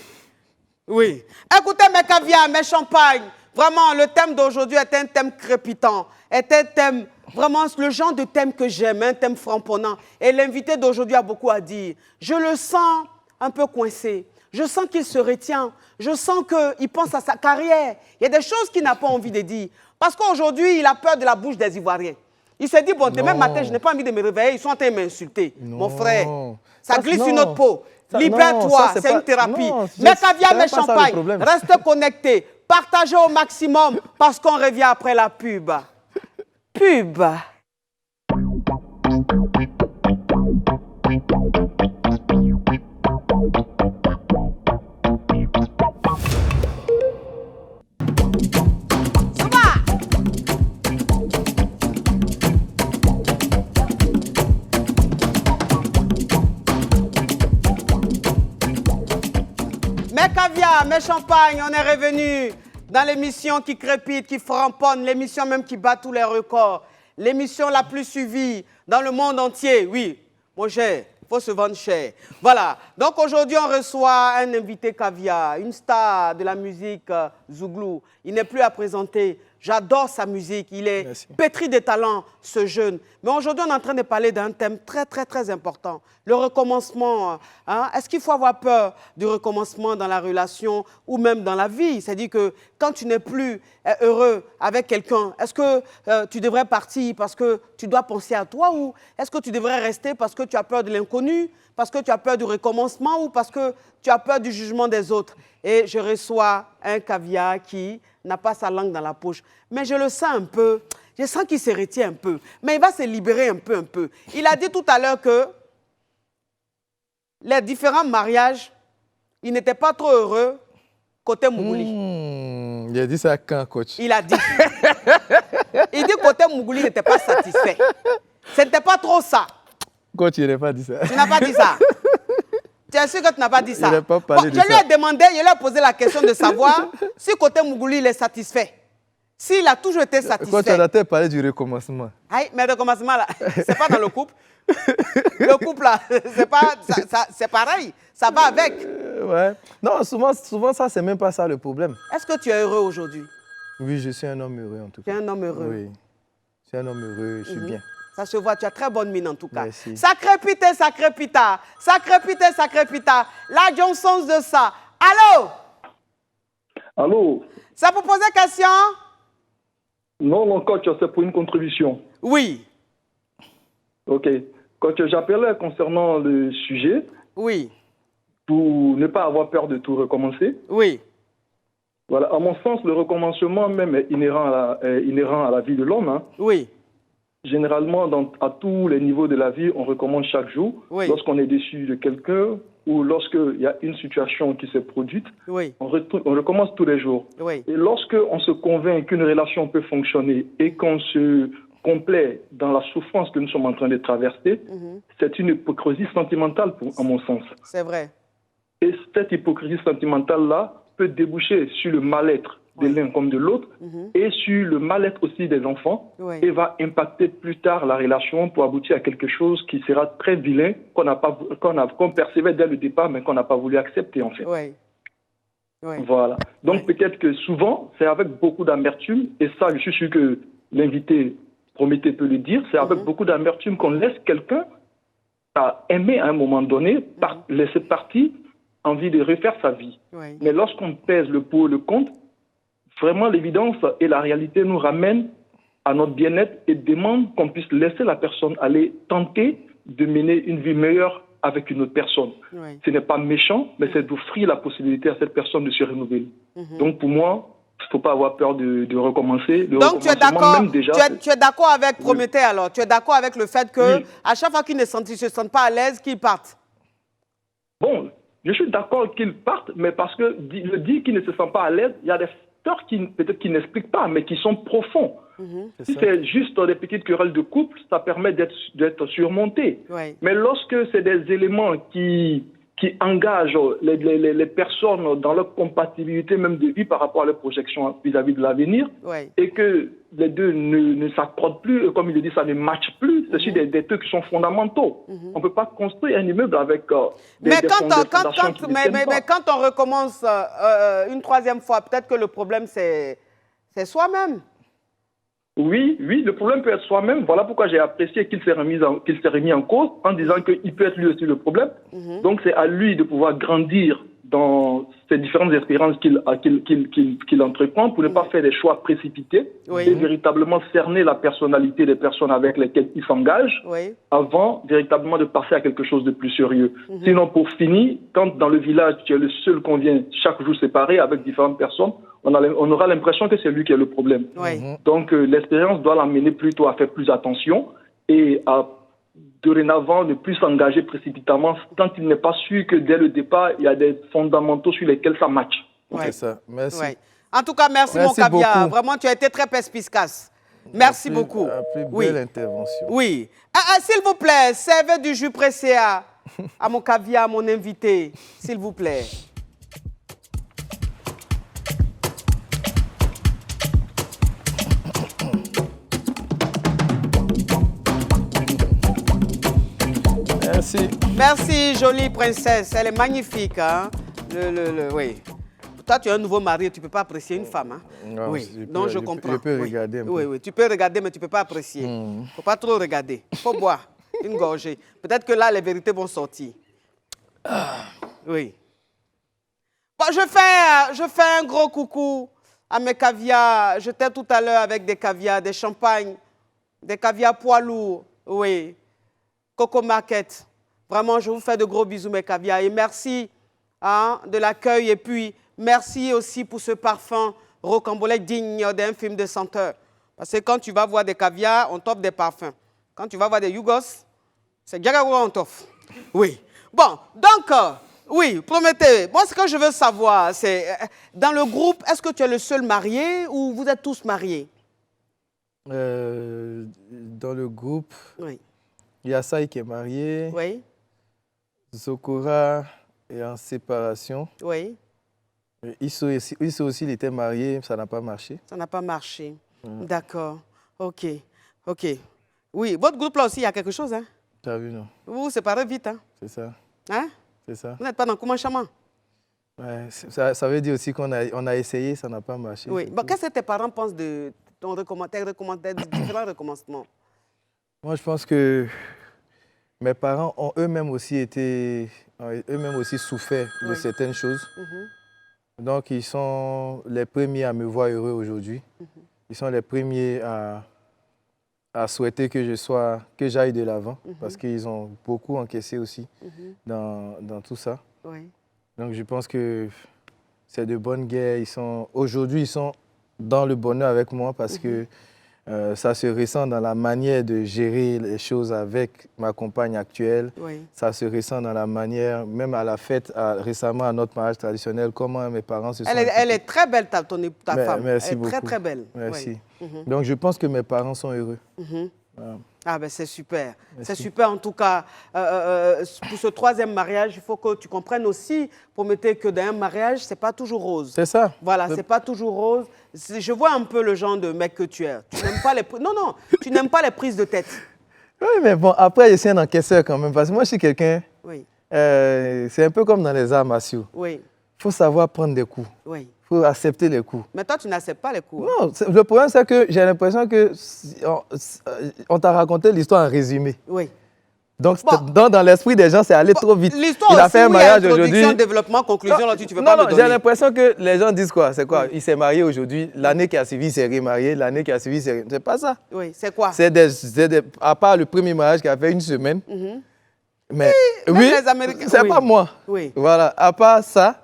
Speaker 1: Oui. Écoutez, mes caviars, mes champagnes, vraiment, le thème d'aujourd'hui est un thème crépitant, est un thème, vraiment, le genre de thème que j'aime, un thème frapponnant. Et l'invité d'aujourd'hui a beaucoup à dire. Je le sens un peu coincé. Je sens qu'il se retient. Je sens qu'il pense à sa carrière. Il y a des choses qu'il n'a pas envie de dire. Parce qu'aujourd'hui, il a peur de la bouche des Ivoiriens. Il s'est dit, bon, demain matin, je n'ai pas envie de me réveiller. Ils sont en train de m'insulter. Mon frère, ça glisse sur notre peau. Libère-toi, c'est une thérapie. Mes caviars, mes champagnes, reste connectés. Partagez au maximum parce qu'on revient après la pub. Pub. Mes caviars, mes champagnes, on est revenu dans l'émission qui crépite, qui framponne, l'émission même qui bat tous les records, l'émission la plus suivie dans le monde entier. Oui, mon cher, il faut se vendre cher. Voilà, donc aujourd'hui on reçoit un invité caviar, une star de la musique Zouglou. Il n'est plus à présenter. J'adore sa musique, il est pétri de talent, ce jeune. Mais aujourd'hui, on est en train de parler d'un thème très, très, très important. Le recommencement. Hein? Est-ce qu'il faut avoir peur du recommencement dans la relation ou même dans la vie? C'est-à-dire que quand tu n'es plus heureux avec quelqu'un, est-ce que tu devrais partir parce que tu dois penser à toi ou est-ce que tu devrais rester parce que tu as peur de l'inconnu, parce que tu as peur du recommencement ou parce que tu as peur du jugement des autres? Et je reçois un caviar qui n'a pas sa langue dans la poche. Mais je le sens un peu, je sens qu'il se retient un peu. Mais il va se libérer un peu. Il a dit tout à l'heure que les différents mariages, il n'était pas trop heureux côté Mougouli.
Speaker 2: Il a dit ça quand, coach?
Speaker 1: Il a dit. Il dit côté Mougouli n'était pas satisfait. Ce n'était pas trop ça.
Speaker 2: Coach, il n'a pas dit ça.
Speaker 1: Tu n'as pas dit ça. Tu es sûr que tu n'as pas dit ça?
Speaker 2: Il n'a pas parlé de
Speaker 1: ça. Je lui ai demandé, je lui ai posé la question de savoir si côté Mougouli, il est satisfait. S'il a toujours été satisfait.
Speaker 2: Quand tu as parlé du recommencement.
Speaker 1: Aïe, mais le recommencement, là, c'est pas dans le couple. Le couple, là, c'est pareil. Ça va avec.
Speaker 2: Ouais. Non, souvent ça, c'est même pas ça le problème.
Speaker 1: Est-ce que tu es heureux aujourd'hui?
Speaker 2: Oui, je suis un homme heureux, en tout cas.
Speaker 1: Tu es un homme heureux?
Speaker 2: Oui. Je suis un homme heureux, je suis bien.
Speaker 1: Ça se voit, tu as très bonne mine en tout cas.
Speaker 2: Merci.
Speaker 1: Ça crépite, ça crépita. Ça crépite, ça crépita. La Johnson de ça. Allô?
Speaker 7: Allô?
Speaker 1: Ça pour poser question?
Speaker 7: Non, coach, c'est pour une contribution.
Speaker 1: Oui.
Speaker 7: Ok. Coach, j'appelais concernant le sujet.
Speaker 1: Oui.
Speaker 7: Pour ne pas avoir peur de tout recommencer.
Speaker 1: Oui.
Speaker 7: Voilà, à mon sens, le recommencement même est inhérent à la vie de l'homme. Hein.
Speaker 1: Oui.
Speaker 7: Généralement, à tous les niveaux de la vie, on recommence chaque jour.
Speaker 1: Oui.
Speaker 7: Lorsqu'on est déçu de quelqu'un ou lorsqu'il y a une situation qui s'est produite,
Speaker 1: oui.
Speaker 7: on recommence tous les jours.
Speaker 1: Oui.
Speaker 7: Et lorsqu'on se convainc qu'une relation peut fonctionner et qu'on se complaît dans la souffrance que nous sommes en train de traverser, c'est une hypocrisie sentimentale, à mon sens.
Speaker 1: C'est vrai.
Speaker 7: Et cette hypocrisie sentimentale-là peut déboucher sur le mal-être de l'un comme de l'autre, et sur le mal-être aussi des enfants, et va impacter plus tard la relation pour aboutir à quelque chose qui sera très vilain, qu'on percevait dès le départ, mais qu'on n'a pas voulu accepter en fait. Voilà. Donc peut-être que souvent, c'est avec beaucoup d'amertume, et ça, je suis sûr que l'invité Prométhée peut le dire, c'est avec beaucoup d'amertume qu'on laisse quelqu'un à aimer à un moment donné, laisser partir, envie de refaire sa vie. Mais lorsqu'on pèse le pour et le contre, vraiment l'évidence et la réalité nous ramènent à notre bien-être et demandent qu'on puisse laisser la personne aller tenter de mener une vie meilleure avec une autre personne. Ce n'est pas méchant, mais c'est d'offrir la possibilité à cette personne de se renouveler. Donc pour moi, il ne faut pas avoir peur de recommencer.
Speaker 1: Donc tu es d'accord, tu es d'accord avec Prométhée alors? Tu es d'accord avec le fait que à chaque fois qu'ils ne se sentent pas à l'aise, qu'ils partent? Bon,
Speaker 7: je suis d'accord qu'ils partent, mais parce que le dire qu'ils ne se sentent pas à l'aise, il y a des facteurs qui peut-être qu'ils n'expliquent pas, mais qui sont profonds. Si c'est juste des petites querelles de couple, ça permet d'être surmonté. Mais lorsque c'est des éléments qui engagent les personnes dans leur compatibilité même de vie par rapport à leur projection vis-à-vis de l'avenir, et que les deux ne s'accordent plus, comme il le dit, ça ne matche plus, c'est sur des trucs qui sont fondamentaux. On ne peut pas construire un immeuble avec des fondations qui ne tiennent pas.
Speaker 1: Mais quand on recommence une troisième fois, peut-être que le problème, c'est soi-même.
Speaker 7: Oui, le problème peut être soi-même. Voilà pourquoi j'ai apprécié qu'il s'est remis en cause en disant qu'il peut être lui aussi le problème. Donc c'est à lui de pouvoir grandir dans ces différentes expériences qu'il entreprend pour ne pas faire des choix précipités et véritablement cerner la personnalité des personnes avec lesquelles il s'engage avant véritablement de passer à quelque chose de plus sérieux. Sinon, pour finir, quand dans le village, tu es le seul qu'on vient chaque jour séparé avec différentes personnes, on aura l'impression que c'est lui qui est le problème. Donc l'expérience doit l'amener plutôt à faire plus attention et à dorénavant ne plus s'engager précipitamment tant qu'il n'est pas sûr que dès le départ, il y a des fondamentaux sur lesquels ça match.
Speaker 2: C'est ça. Merci.
Speaker 1: En tout cas, merci mon caviar. Vraiment, tu as été très perspicace. Merci beaucoup.
Speaker 2: La plus belle intervention.
Speaker 1: Oui. S'il vous plaît, servez du jus pressé à mon caviar, mon invité. S'il vous plaît.
Speaker 2: Merci.
Speaker 1: Merci, jolie princesse. Elle est magnifique. Hein? Oui. Toi, tu es un nouveau mari, tu ne peux pas apprécier une femme. Hein?
Speaker 2: Non,
Speaker 1: donc je comprends.
Speaker 2: Je peux regarder un peu.
Speaker 1: Oui, tu peux regarder, mais tu ne peux pas apprécier. Il ne faut pas trop regarder. Il faut boire une gorgée. Peut-être que là, les vérités vont sortir. Oui. Bon, je fais un gros coucou à mes caviars. J'étais tout à l'heure avec des caviars, des champagnes, des caviars poids lourds. Oui. Coco Market. Vraiment, je vous fais de gros bisous, mes caviars. Et merci de l'accueil. Et puis, merci aussi pour ce parfum rocambolesque digne d'un film de senteur. Parce que quand tu vas voir des caviars, on t'offre des parfums. Quand tu vas voir des Yougos, c'est Diagagoua, on t'offre. Oui. Bon, donc, oui, Prométhée. Moi, ce que je veux savoir, c'est, dans le groupe, est-ce que tu es le seul marié ou vous êtes tous mariés?
Speaker 2: Dans le groupe, il y a Saï qui est marié.
Speaker 1: Oui.
Speaker 2: Zokora est en séparation.
Speaker 1: Oui.
Speaker 2: Isso aussi, il était marié, ça n'a pas marché.
Speaker 1: Ça n'a pas marché. D'accord. OK. Oui, votre groupe là aussi, il y a quelque chose, hein?
Speaker 2: Tu as vu, non?
Speaker 1: Vous vous séparez vite, hein?
Speaker 2: C'est ça.
Speaker 1: Hein?
Speaker 2: C'est ça.
Speaker 1: Vous n'êtes pas dans Koumanchama?
Speaker 2: Ouais, ça veut dire aussi qu'on a essayé, ça n'a pas marché.
Speaker 1: Oui. Bon, qu'est-ce que tes parents pensent de ton différents recommencements?
Speaker 2: Moi, je pense que mes parents ont eux-mêmes aussi souffert de certaines choses. Donc, ils sont les premiers à me voir heureux aujourd'hui. Ils sont les premiers à souhaiter que j'aille de l'avant parce qu'ils ont beaucoup encaissé aussi dans tout ça. Donc, je pense que c'est de bonnes guerres. Aujourd'hui, ils sont dans le bonheur avec moi parce que ça se ressent dans la manière de gérer les choses avec ma compagne actuelle. Ça se ressent dans la manière, même à la fête, récemment à notre mariage traditionnel, comment mes parents se sont...
Speaker 1: Elle est très belle, ta femme.
Speaker 2: Merci
Speaker 1: elle est
Speaker 2: beaucoup.
Speaker 1: très, très belle.
Speaker 2: Merci. Donc, je pense que mes parents sont heureux. Voilà.
Speaker 1: Ah ben c'est super. C'est super en tout cas. Pour ce troisième mariage, il faut que tu comprennes aussi, Prométhée, que dans un mariage, c'est pas toujours rose.
Speaker 2: C'est ça.
Speaker 1: Voilà, c'est pas toujours rose. Je vois un peu le genre de mec que tu es. Tu n'aimes pas les... Non, non, tu n'aimes pas les prises de tête.
Speaker 2: Oui, mais bon, après, je suis un encaisseur quand même, parce que moi, je suis quelqu'un...
Speaker 1: Oui.
Speaker 2: C'est un peu comme dans les arts martiaux.
Speaker 1: Oui.
Speaker 2: Il faut savoir prendre des coups.
Speaker 1: Oui.
Speaker 2: Il faut accepter les coups.
Speaker 1: Mais toi, tu n'acceptes pas les coups.
Speaker 2: Non, le problème, c'est que j'ai l'impression que on t'a raconté l'histoire en résumé.
Speaker 1: Oui.
Speaker 2: Donc, dans l'esprit des gens, c'est allé trop vite.
Speaker 1: L'histoire
Speaker 2: il a
Speaker 1: aussi,
Speaker 2: fait un mariage
Speaker 1: introduction,
Speaker 2: aujourd'hui.
Speaker 1: développement, conclusion, là, tu veux
Speaker 2: non,
Speaker 1: pas me
Speaker 2: non,
Speaker 1: donner.
Speaker 2: j'ai l'impression que les gens disent quoi? C'est quoi? Il s'est marié aujourd'hui, l'année qui a suivi, il s'est remarié, l'année qui a suivi, il s'est... C'est pas ça.
Speaker 1: Oui, c'est quoi?
Speaker 2: C'est à part le premier mariage qui a fait une semaine. Mais
Speaker 1: oui, les Américains...
Speaker 2: c'est pas moi.
Speaker 1: Oui.
Speaker 2: Voilà, à part ça,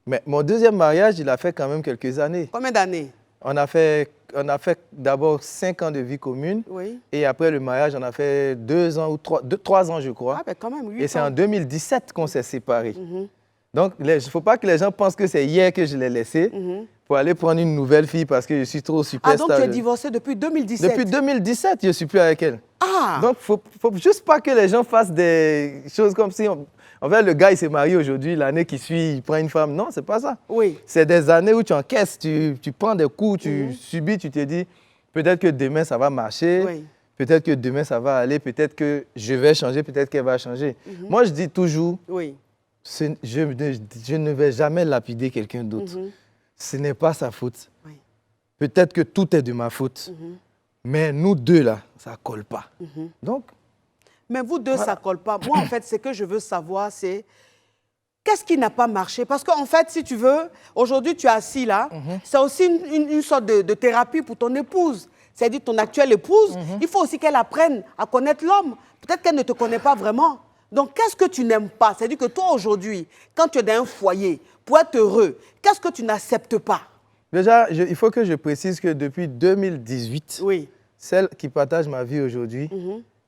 Speaker 2: mais mon deuxième mariage, il a fait quand même quelques années.
Speaker 1: Combien d'années?
Speaker 2: On a fait d'abord 5 ans de vie commune.
Speaker 1: Oui.
Speaker 2: Et après le mariage, on a fait 2 ans ou 3 ans, je crois.
Speaker 1: Ah, ben quand même, 8 ans.
Speaker 2: Et c'est en 2017 qu'on s'est séparés. Donc, il ne faut pas que les gens pensent que c'est hier que je l'ai laissé pour aller prendre une nouvelle fille parce que je suis trop superstar.
Speaker 1: Ah, donc tu es divorcé depuis 2017?
Speaker 2: Depuis 2017, je ne suis plus avec elle.
Speaker 1: Ah!
Speaker 2: Donc, il ne faut juste pas que les gens fassent des choses comme si... En fait, le gars, il s'est marié aujourd'hui, l'année qui suit, il prend une femme. Non, c'est pas ça.
Speaker 1: Oui.
Speaker 2: C'est des années où tu encaisses, tu prends des coups, tu subis, tu te dis, peut-être que demain, ça va marcher.
Speaker 1: Oui.
Speaker 2: Peut-être que demain, ça va aller. Peut-être que je vais changer, peut-être qu'elle va changer. Moi, je dis toujours,
Speaker 1: oui.
Speaker 2: Je ne vais jamais lapider quelqu'un d'autre. Ce n'est pas sa faute. Oui. Peut-être que tout est de ma faute. Mais nous deux, là, ça ne colle pas. Donc...
Speaker 1: Mais vous deux, voilà. Ça ne colle pas. Moi, en fait, ce que je veux savoir, c'est qu'est-ce qui n'a pas marché? Parce qu'en fait, si tu veux, aujourd'hui, tu es assis là, c'est aussi une sorte de thérapie pour ton épouse. C'est-à-dire ton actuelle épouse, il faut aussi qu'elle apprenne à connaître l'homme. Peut-être qu'elle ne te connaît pas vraiment. Donc, qu'est-ce que tu n'aimes pas? C'est-à-dire que toi, aujourd'hui, quand tu es dans un foyer, pour être heureux, qu'est-ce que tu n'acceptes pas?
Speaker 2: Déjà, il faut que je précise que depuis 2018,
Speaker 1: oui.
Speaker 2: Celle qui partage ma vie aujourd'hui,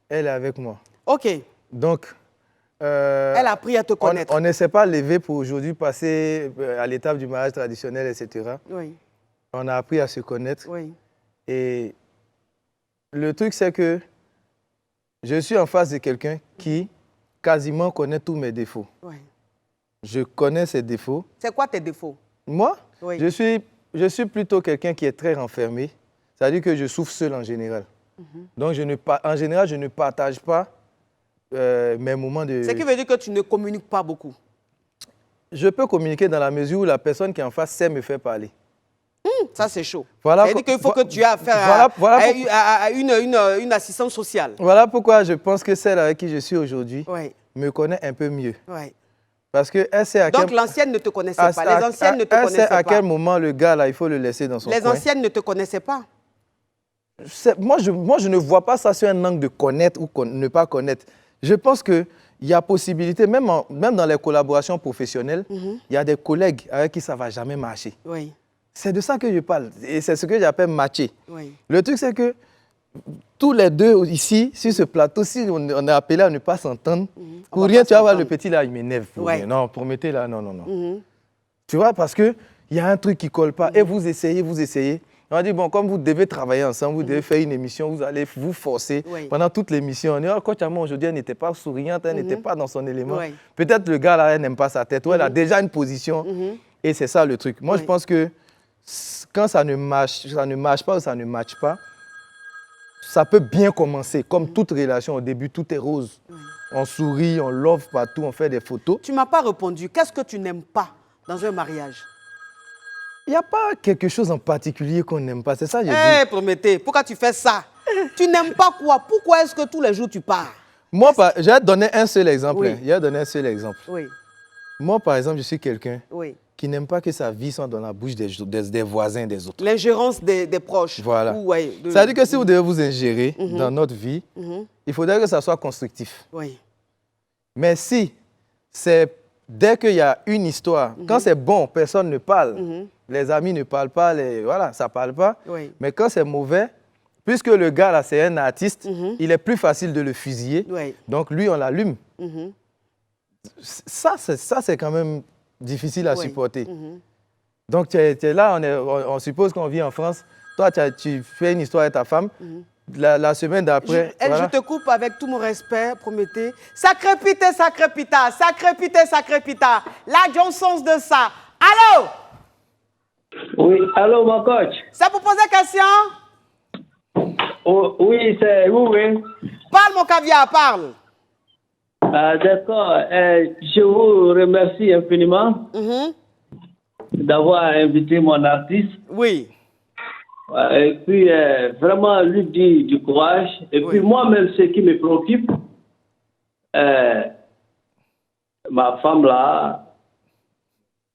Speaker 2: elle est avec moi.
Speaker 1: OK.
Speaker 2: Donc,
Speaker 1: elle a appris à te connaître.
Speaker 2: On ne s'est pas levé pour aujourd'hui passer à l'étape du mariage traditionnel, etc.
Speaker 1: Oui.
Speaker 2: On a appris à se connaître.
Speaker 1: Oui.
Speaker 2: Et le truc, c'est que je suis en face de quelqu'un qui quasiment connaît tous mes défauts. Oui. Je connais ses défauts.
Speaker 1: C'est quoi tes défauts?
Speaker 2: Moi,
Speaker 1: oui.
Speaker 2: je suis plutôt quelqu'un qui est très renfermé. C'est-à-dire que je souffre seul en général. Donc, en général, je ne partage pas mes moments de...
Speaker 1: Ce qui veut dire que tu ne communiques pas beaucoup.
Speaker 2: Je peux communiquer dans la mesure où la personne qui est en face sait me faire parler.
Speaker 1: Ça, c'est chaud.
Speaker 2: Voilà.
Speaker 1: C'est-à-dire qu'il faut que tu aies affaire à une assistance sociale.
Speaker 2: Voilà pourquoi je pense que celle avec qui je suis aujourd'hui me connaît un peu mieux.
Speaker 1: Oui.
Speaker 2: Parce qu'elle sait à
Speaker 1: Donc, l'ancienne ne te connaissait pas. Les anciennes ne te connaissaient pas.
Speaker 2: Elle sait à quel moment le gars, là, il faut le laisser dans son coin.
Speaker 1: Les anciennes ne te connaissaient pas.
Speaker 2: Moi, je ne vois pas ça sur un angle de connaître ou ne pas connaître. Je pense qu'il y a possibilité, même dans les collaborations professionnelles, il y a des collègues avec qui ça ne va jamais marcher.
Speaker 1: Oui.
Speaker 2: C'est de ça que je parle. Et c'est ce que j'appelle matcher.
Speaker 1: Oui.
Speaker 2: Le truc, c'est que tous les deux ici, sur ce plateau, si on est appelé à ne pas s'entendre, pour rien, tu vas voir le petit là, il m'énerve. Non, Prométhée là, non. Tu vois, parce qu'il y a un truc qui ne colle pas. Et vous essayez. On a dit, bon, comme vous devez travailler ensemble, vous devez faire une émission, vous allez vous forcer pendant toute l'émission. On dit, oh, Coach Amo, aujourd'hui, elle n'était pas souriante, elle n'était pas dans son élément. Peut-être le gars là, elle n'aime pas sa tête, ou elle a déjà une position. Et c'est ça le truc. Moi, je pense que quand ça ne marche pas ou ça ne matche pas, ça peut bien commencer. Comme toute relation, au début, tout est rose. On sourit, on love partout, on fait des photos.
Speaker 1: Tu ne m'as pas répondu. Qu'est-ce que tu n'aimes pas dans un mariage?
Speaker 2: Il n'y a pas quelque chose en particulier qu'on n'aime pas. C'est ça que j'ai dit.
Speaker 1: Prométhée, pourquoi tu fais ça? Tu n'aimes pas quoi? Pourquoi est-ce que tous les jours tu pars?
Speaker 2: Moi, je vais te donner un seul exemple.
Speaker 1: Oui.
Speaker 2: Je vais te donner un seul exemple.
Speaker 1: Oui.
Speaker 2: Moi, par exemple, je suis quelqu'un
Speaker 1: qui
Speaker 2: n'aime pas que sa vie soit dans la bouche des voisins, des autres.
Speaker 1: L'ingérence des proches.
Speaker 2: Voilà. Ça veut dire que si vous devez vous ingérer dans notre vie, il faudrait que ça soit constructif.
Speaker 1: Oui.
Speaker 2: Mais si c'est dès qu'il y a une histoire, quand c'est bon, personne ne parle. Les amis ne parlent pas, voilà, ça ne parle pas.
Speaker 1: Oui.
Speaker 2: Mais quand c'est mauvais, puisque le gars, là, c'est un artiste, il est plus facile de le fusiller. Donc, lui, on l'allume. Ça, c'est quand même difficile à supporter. Donc, tu es là, on suppose qu'on vit en France. Toi, tu fais une histoire avec ta femme. la semaine d'après.
Speaker 1: Je te coupe avec tout mon respect, Prométhée. Ça crépite, ça crépita, ça crépite, ça crépita. La Johnson de ça. Allô?
Speaker 8: Oui, allô, mon coach.
Speaker 1: C'est pour poser question?
Speaker 8: Oh, oui, c'est vous, oui.
Speaker 1: Parle, mon caviar, parle.
Speaker 8: D'accord. Je vous remercie infiniment d'avoir invité mon artiste.
Speaker 1: Oui.
Speaker 8: Et puis, vraiment, lui dit du courage. Et puis, moi-même, ce qui me préoccupe, ma femme, là,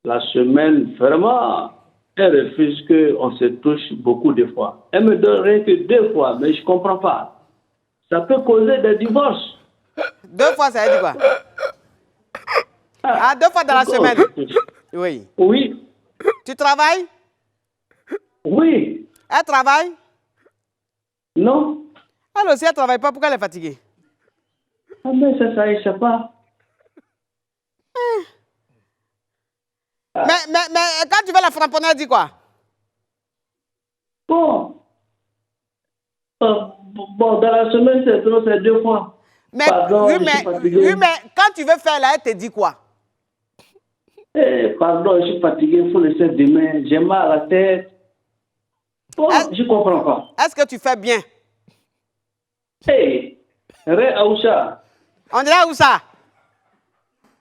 Speaker 8: la semaine, vraiment, elle refuse qu'on se touche beaucoup de fois. Elle me donnerait que 2 fois, mais je ne comprends pas. Ça peut causer des divorces.
Speaker 1: 2 fois, ça veut dire quoi? 2 fois dans la semaine? Oui.
Speaker 8: Oui.
Speaker 1: Tu travailles?
Speaker 8: Oui.
Speaker 1: Elle travaille?
Speaker 8: Non.
Speaker 1: Alors, si elle ne travaille pas, pourquoi elle est fatiguée?
Speaker 8: Mais ça, je ne sais pas.
Speaker 1: Mais quand tu veux la framponner, elle dit quoi?
Speaker 8: Bon, dans la semaine, c'est trop, c'est 2 fois.
Speaker 1: Mais,
Speaker 8: pardon,
Speaker 1: mais quand tu veux faire là, elle te dit quoi?
Speaker 8: Pardon, je suis fatigué, il faut laisser demain, j'ai mal à la tête. Bon, je ne comprends pas.
Speaker 1: Est-ce que tu fais bien?
Speaker 8: Ré Aoussa.
Speaker 1: On dirait où ça?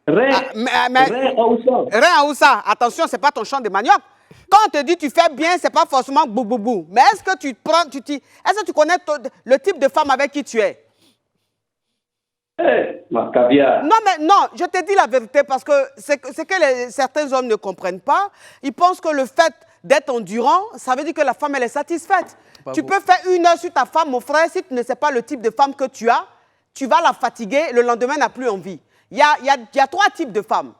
Speaker 8: Ré Aoussa.
Speaker 1: Ré Aoussa. Attention, ce n'est pas ton chant de manioc. Quand on te dit tu fais bien, ce n'est pas forcément bou bou bou. Mais est-ce que tu prends, est-ce que tu connais le type de femme avec qui tu es?
Speaker 8: Ma caviar.
Speaker 1: Non, mais non, je te dis la vérité parce que c'est que certains hommes ne comprennent pas. Ils pensent que le fait d'être endurant, ça veut dire que la femme, elle est satisfaite. Tu peux faire 1 heure sur ta femme, mon frère, si tu ne sais pas le type de femme que tu as, tu vas la fatiguer, le lendemain, n'a plus envie. Il y a 3 types de femmes.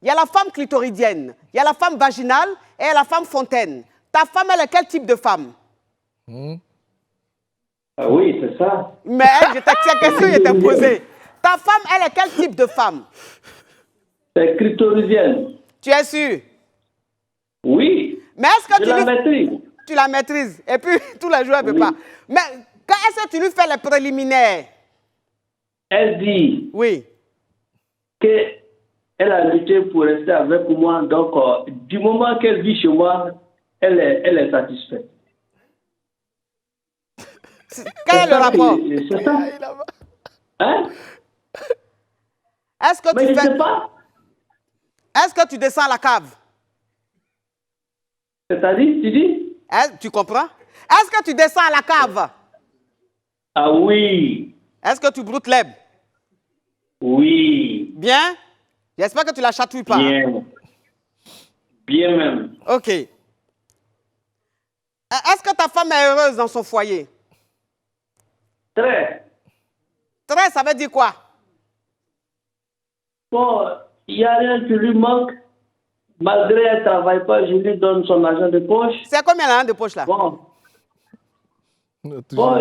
Speaker 1: Il y a la femme clitoridienne, il y a la femme vaginale et il y a la femme fontaine. Ta femme, elle est quel type de femme?
Speaker 8: Oui, c'est ça.
Speaker 1: Mais je t'ai question, je t'ai posé. Ta femme, elle est quel type de femme?
Speaker 8: C'est clitoridienne.
Speaker 1: Tu es sûr?
Speaker 8: Oui.
Speaker 1: Mais est-ce que
Speaker 8: je la maîtrise.
Speaker 1: Tu la maîtrises. Et puis, tous les jours, elle ne peut pas. Mais est-ce que tu lui fais les préliminaires?
Speaker 8: Elle dit qu'elle a lutté pour rester avec moi. Donc, du moment qu'elle vit chez moi, elle est satisfaite.
Speaker 1: Quel est le rapport?
Speaker 8: C'est ça. Hein?
Speaker 1: Est-ce que
Speaker 8: Mais
Speaker 1: tu
Speaker 8: je
Speaker 1: fais...
Speaker 8: sais pas.
Speaker 1: Est-ce que tu descends à la cave?
Speaker 8: C'est-à-dire, tu dis?
Speaker 1: Tu comprends? Est-ce que tu descends à la cave?
Speaker 8: Ah oui.
Speaker 1: Est-ce que tu broutes l'herbe?
Speaker 8: Oui.
Speaker 1: Bien? J'espère que tu la chatouilles pas.
Speaker 8: Bien.
Speaker 1: Hein?
Speaker 8: Bien même.
Speaker 1: OK. Est-ce que ta femme est heureuse dans son foyer?
Speaker 8: Très.
Speaker 1: Très, ça veut dire quoi?
Speaker 8: Bon, il n'y a rien qui lui manque. Malgré qu'elle ne travaille pas, je lui donne son argent de poche.
Speaker 1: C'est combien l'argent de poche là?
Speaker 8: Bon.
Speaker 2: Bon,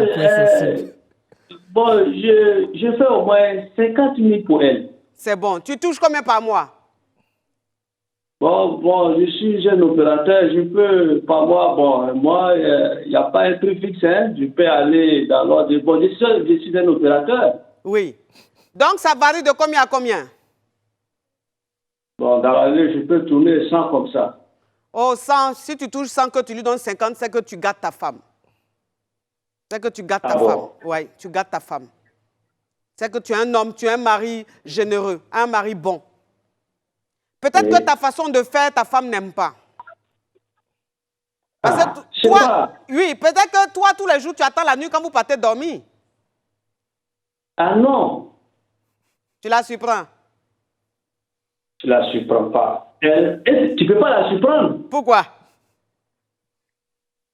Speaker 8: je fais au moins 50 000 pour elle.
Speaker 1: C'est bon. Tu touches combien par mois?
Speaker 8: Bon, je suis jeune opérateur, je peux, par mois, moi, il n'y a pas un prix fixe, hein. Je peux aller dans l'ordre. Bon, je suis un opérateur.
Speaker 1: Oui. Donc, ça varie de combien à combien?
Speaker 8: Bon, dans l'année, je peux tourner 100 comme ça.
Speaker 1: Oh, 100, si tu touches 100, que tu lui donnes 50, c'est que tu gâtes ta femme. C'est que tu gâtes ta femme. Oui, tu gâtes ta femme. C'est que tu es un homme, tu es un mari généreux, un mari bon. Peut-être que ta façon de faire, ta femme n'aime pas. Parce que toi, oui, peut-être que toi, tous les jours, tu attends la nuit quand vous partez dormir.
Speaker 8: Ah non.
Speaker 1: Tu la surprends.
Speaker 8: Tu la surprends pas. Tu ne peux pas la surprendre.
Speaker 1: Pourquoi?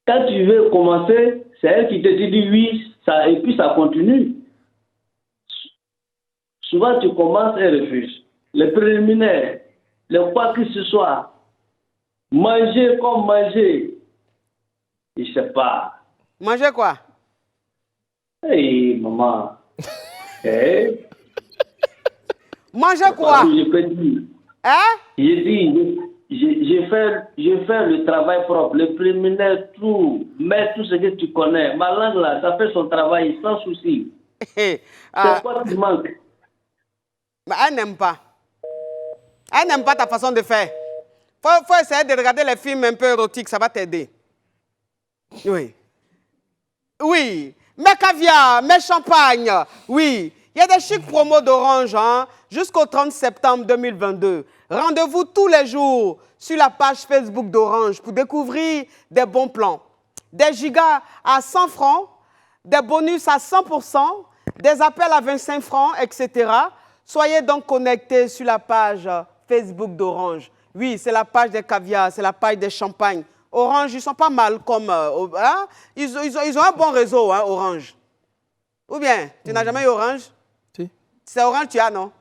Speaker 8: Quand tu veux commencer, c'est elle qui te dit oui, ça, et puis ça continue. Souvent, tu commences et refuses. Les préliminaires, le quoi que ce soit, manger comme manger, je ne sais pas.
Speaker 1: Manger quoi?
Speaker 8: Hey, maman. Hey.
Speaker 1: Manger quoi?
Speaker 8: Je peux dire.
Speaker 1: Hein?
Speaker 8: Je dis, j'ai fait le travail propre, le préliminaire, tout, mais tout ce que tu connais. Ma langue là, ça fait son travail sans souci. C'est quoi qui manque?
Speaker 1: Mais elle n'aime pas. Elle n'aime pas ta façon de faire. Faut essayer de regarder les films un peu érotiques, ça va t'aider. Oui. Oui. Mes caviar, mes champagnes. Oui. Il y a des chics promos d'Orange hein, jusqu'au 30 septembre 2022. Rendez-vous tous les jours sur la page Facebook d'Orange pour découvrir des bons plans. Des gigas à 100 francs, des bonus à 100%, des appels à 25 francs, etc. Soyez donc connectés sur la page Facebook d'Orange. Oui, c'est la page des caviars, c'est la page des champagnes. Orange, ils sont pas mal comme... hein? Ils ont un bon réseau, hein, Orange. Ou bien, tu n'as jamais eu Orange?
Speaker 2: Si.
Speaker 1: C'est Orange tu as, non?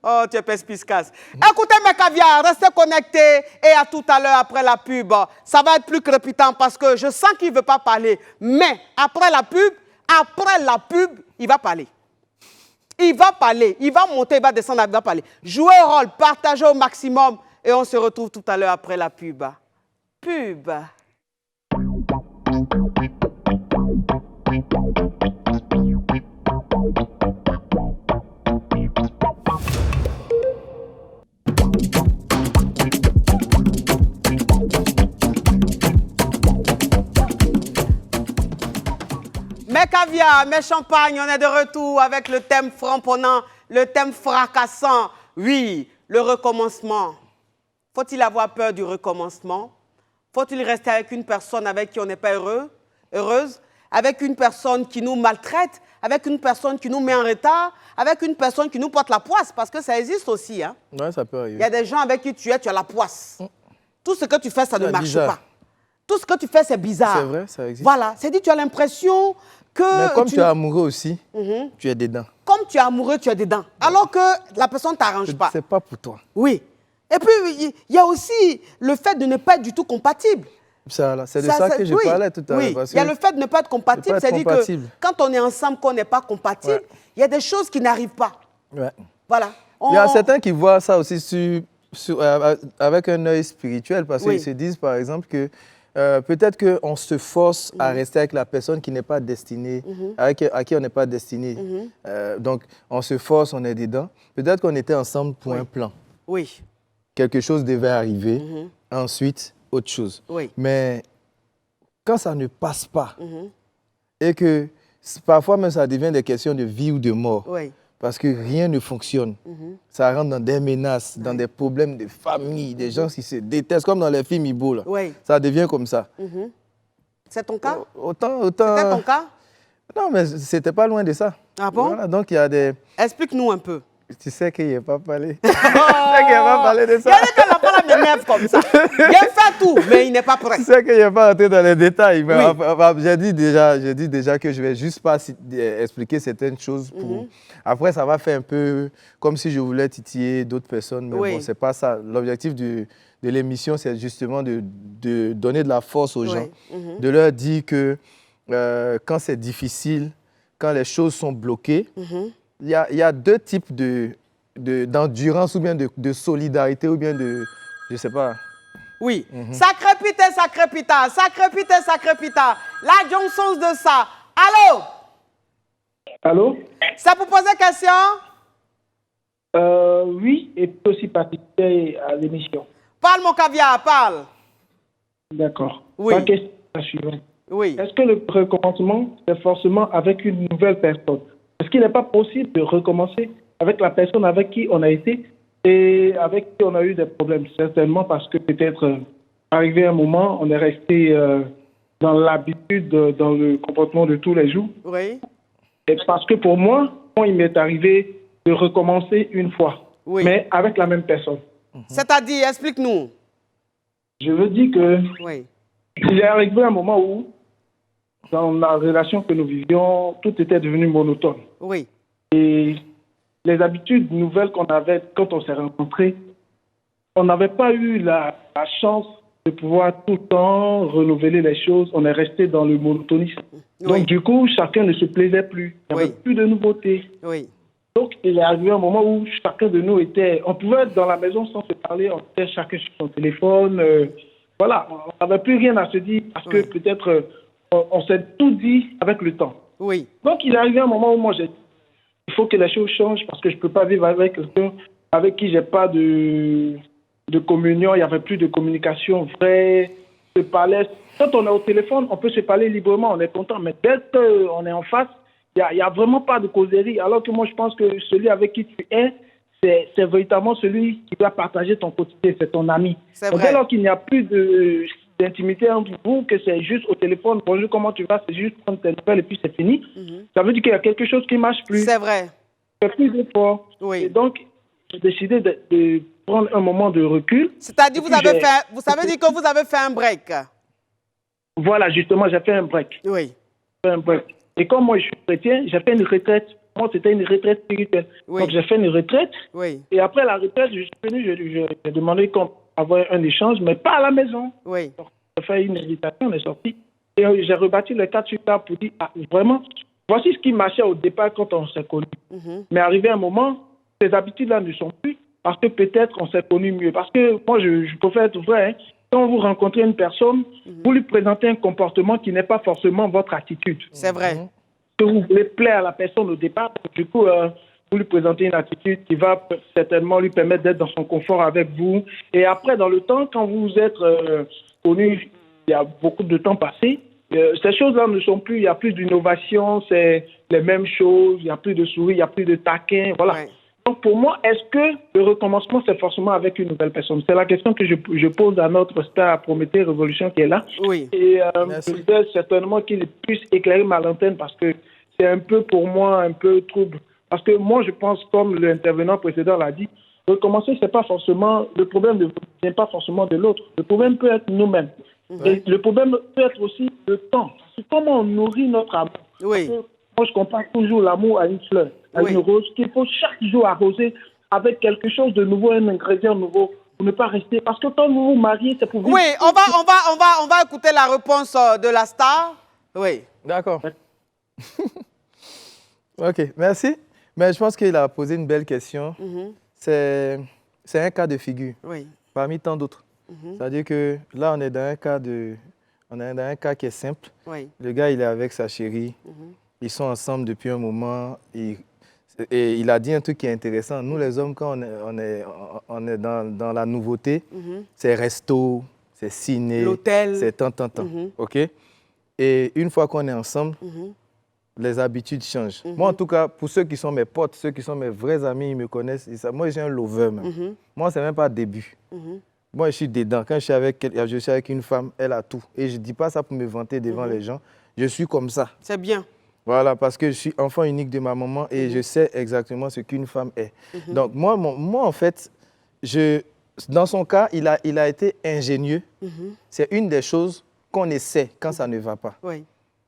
Speaker 1: Oh, tu es perspicace. Écoutez mes caviars, restez connectés et à tout à l'heure après la pub. Ça va être plus crépitant parce que je sens qu'il ne veut pas parler. Mais après la pub, il va parler. Il va parler, il va monter, il va descendre, il va parler. Jouez un rôle, partagez au maximum et on se retrouve tout à l'heure après la pub. Pub. Mes caviars, mes champagnes, on est de retour avec le thème frapponnant, le thème fracassant. Oui, le recommencement. Faut-il avoir peur du recommencement? Faut-il rester avec une personne avec qui on n'est pas heureuse? Avec une personne qui nous maltraite? Avec une personne qui nous met en retard? Avec une personne qui nous porte la poisse? Parce que ça existe aussi. Hein?
Speaker 2: Ouais, ça peut arriver.
Speaker 1: Il y a des gens avec qui tu as la poisse. Tout ce que tu fais, ça ne marche
Speaker 2: bizarre.
Speaker 1: pas. Tout ce que tu fais, c'est bizarre.
Speaker 2: C'est vrai, ça existe.
Speaker 1: Voilà, c'est-à-dire tu as l'impression que...
Speaker 2: Mais comme tu es amoureux aussi, tu es dedans.
Speaker 1: Comme tu es amoureux, tu es dedans. Alors que la personne ne t'arrange pas.
Speaker 2: C'est pas pour toi.
Speaker 1: Oui. Et puis, il y a aussi le fait de ne pas être du tout compatible.
Speaker 2: C'est de ça que je parlais tout à l'heure.
Speaker 1: Oui, il y a le fait de ne pas être compatible. C'est-à-dire que quand on est ensemble, qu'on n'est pas compatible, il y a des choses qui n'arrivent pas.
Speaker 2: Ouais.
Speaker 1: Voilà.
Speaker 2: Il y a certains qui voient ça aussi avec un œil spirituel parce qu'ils se disent, par exemple, que peut-être qu'on se force à rester avec la personne qui n'est pas destinée, à qui on n'est pas destiné. Donc, on se force, on est dedans. Peut-être qu'on était ensemble pour un plan.
Speaker 1: Oui.
Speaker 2: Quelque chose devait arriver. Ensuite, autre chose.
Speaker 1: Oui.
Speaker 2: Mais quand ça ne passe pas et que parfois même ça devient des questions de vie ou de mort, parce que rien ne fonctionne, ça rentre dans des menaces, dans des problèmes de famille, des gens qui se détestent, comme dans les films Ibo. Là. Ça devient comme ça.
Speaker 1: C'est ton cas?
Speaker 2: Autant...
Speaker 1: C'était ton cas?
Speaker 2: Non, mais c'était pas loin de ça.
Speaker 1: Ah bon?
Speaker 2: Voilà, donc il y a des...
Speaker 1: Explique-nous un peu.
Speaker 2: Tu sais qu'il n'a pas parlé. Tu sais qu'il n'a pas parlé de ça.
Speaker 1: Il y a des gens qui n'ont pas m'énerve comme ça. Il a fait tout, mais il n'est pas prêt.
Speaker 2: Tu sais qu'il n'est pas rentré dans les détails. Mais j'ai dit déjà que je ne vais juste pas expliquer certaines choses. Après, ça va faire un peu comme si je voulais titiller d'autres personnes. Mais bon, ce n'est pas ça. L'objectif de l'émission, c'est justement de donner de la force aux gens. De leur dire que quand c'est difficile, quand les choses sont bloquées, il y a deux types d'endurance ou bien de solidarité ou bien de... Je ne sais pas.
Speaker 1: Oui. Ça crépite, ça crépita. Ça crépite, ça crépita. La Johnson de ça. Allô?
Speaker 9: Allô?
Speaker 1: Ça pour poser question?
Speaker 9: Oui, et puis aussi participer à l'émission.
Speaker 1: Parle, mon caviar, parle.
Speaker 9: D'accord.
Speaker 1: Oui.
Speaker 9: Ma question est la suivante.
Speaker 1: Oui.
Speaker 9: Est-ce que le recommencement, c'est forcément avec une nouvelle personne? Est-ce qu'il n'est pas possible de recommencer avec la personne avec qui on a été et avec qui on a eu des problèmes? Certainement parce que peut-être, arrivé un moment, on est resté dans l'habitude, dans le comportement de tous les jours.
Speaker 1: Oui.
Speaker 9: Et parce que pour moi, il m'est arrivé de recommencer une fois, mais avec la même personne.
Speaker 1: C'est-à-dire, explique-nous.
Speaker 9: Je veux dire que il est arrivé un moment où, dans la relation que nous vivions, tout était devenu monotone.
Speaker 1: Oui.
Speaker 9: Et les habitudes nouvelles qu'on avait quand on s'est rencontrés, on n'avait pas eu la chance de pouvoir tout le temps renouveler les choses. On est resté dans le monotonisme. Donc, du coup, chacun ne se plaisait plus. Il n'y avait plus de nouveautés.
Speaker 1: Oui.
Speaker 9: Donc, il est arrivé un moment où chacun de nous était... On pouvait être dans la maison sans se parler, on était chacun sur son téléphone. Voilà, on n'avait plus rien à se dire parce que peut-être on s'est tout dit avec le temps.
Speaker 1: Oui.
Speaker 9: Donc, il est arrivé un moment où moi, il faut que les choses changent parce que je ne peux pas vivre avec quelqu'un avec qui je n'ai pas de communion, il n'y avait plus de communication vraie, se parlait. Quand on est au téléphone, on peut se parler librement, on est content, mais dès qu'on est en face, il n'y a vraiment pas de causerie. Alors que moi, je pense que celui avec qui tu es, c'est véritablement celui qui doit partager ton quotidien, c'est ton ami. Donc, dès lors qu'il n'y a plus d'intimité entre vous, que c'est juste au téléphone, bonjour, comment tu vas, c'est juste prendre tes nouvelles et puis c'est fini, ça veut dire qu'il y a quelque chose qui ne marche plus.
Speaker 1: C'est vrai.
Speaker 9: Il n'y a plus d'efforts.
Speaker 1: Oui.
Speaker 9: Et donc, j'ai décidé de prendre un moment de recul.
Speaker 1: C'est-à-dire, vous savez dire que vous avez fait un break.
Speaker 9: Voilà, justement, j'ai fait un break.
Speaker 1: Oui.
Speaker 9: Un break. Et comme moi, je suis chrétien, j'ai fait une retraite. Moi, c'était une retraite spirituelle.
Speaker 1: Oui.
Speaker 9: Donc, j'ai fait une retraite.
Speaker 1: Oui.
Speaker 9: Et après la retraite, je suis venu, j'ai demandé qu'on avoir un échange, mais pas à la maison.
Speaker 1: Oui.
Speaker 9: Donc, j'ai fait une invitation, on est sorti. Et j'ai rebâti le cadre sur table pour dire, vraiment, voici ce qui marchait au départ quand on s'est connus. Mais arrivé un moment, ces habitudes-là ne sont plus parce que peut-être on s'est connus mieux. Parce que moi, je préfère être vrai. Hein. Quand vous rencontrez une personne, vous lui présentez un comportement qui n'est pas forcément votre attitude.
Speaker 1: C'est vrai.
Speaker 9: Que vous voulez plaire à la personne au départ, du coup, vous lui présentez une attitude qui va certainement lui permettre d'être dans son confort avec vous. Et après, dans le temps, quand vous êtes connus, il y a beaucoup de temps passé, ces choses-là ne sont plus, il n'y a plus d'innovation, c'est les mêmes choses, il n'y a plus de souris, il n'y a plus de taquin, voilà. Ouais. Donc pour moi, est-ce que le recommencement, c'est forcément avec une nouvelle personne? C'est la question que je pose à notre star Prométhée Révolution qui est là.
Speaker 1: Oui.
Speaker 9: Et je voudrais certainement qu'il puisse éclairer ma lanterne parce que c'est un peu pour moi un peu trouble. Parce que moi, je pense, comme l'intervenant précédent l'a dit, recommencer, c'est pas forcément, le problème ne vient pas forcément de l'autre. Le problème peut être nous-mêmes. Et le problème peut être aussi le temps. C'est comment on nourrit notre amour.
Speaker 1: Oui.
Speaker 9: Moi, je compare toujours l'amour à une fleur, à une rose, qu'il faut chaque jour arroser avec quelque chose de nouveau, un ingrédient nouveau, pour ne pas rester. Parce que quand vous vous mariez, c'est pour vous.
Speaker 1: Oui, on va écouter la réponse de la star. Oui.
Speaker 2: D'accord. OK, merci. Mais je pense qu'il a posé une belle question. C'est un cas de figure, parmi tant d'autres. C'est-à-dire que là, on est dans un cas qui est simple. Le gars, il est avec sa chérie. Ils sont ensemble depuis un moment. Et il a dit un truc qui est intéressant. Nous, les hommes, quand on est dans la nouveauté, c'est resto, c'est ciné,
Speaker 1: l'hôtel,
Speaker 2: c'est tant. OK? Et une fois qu'on est ensemble, les habitudes changent. Moi, en tout cas, pour ceux qui sont mes potes, ceux qui sont mes vrais amis, ils me connaissent. Moi, j'ai un lover. Moi, c'est même pas début. Moi, je suis dedans. Quand je suis avec une femme, elle a tout. Et je ne dis pas ça pour me vanter devant les gens. Je suis comme ça.
Speaker 1: C'est bien.
Speaker 2: Voilà, parce que je suis enfant unique de ma maman et je sais exactement ce qu'une femme est. Donc, moi, en fait, dans son cas, il a été ingénieux. C'est une des choses qu'on essaie quand ça ne va pas.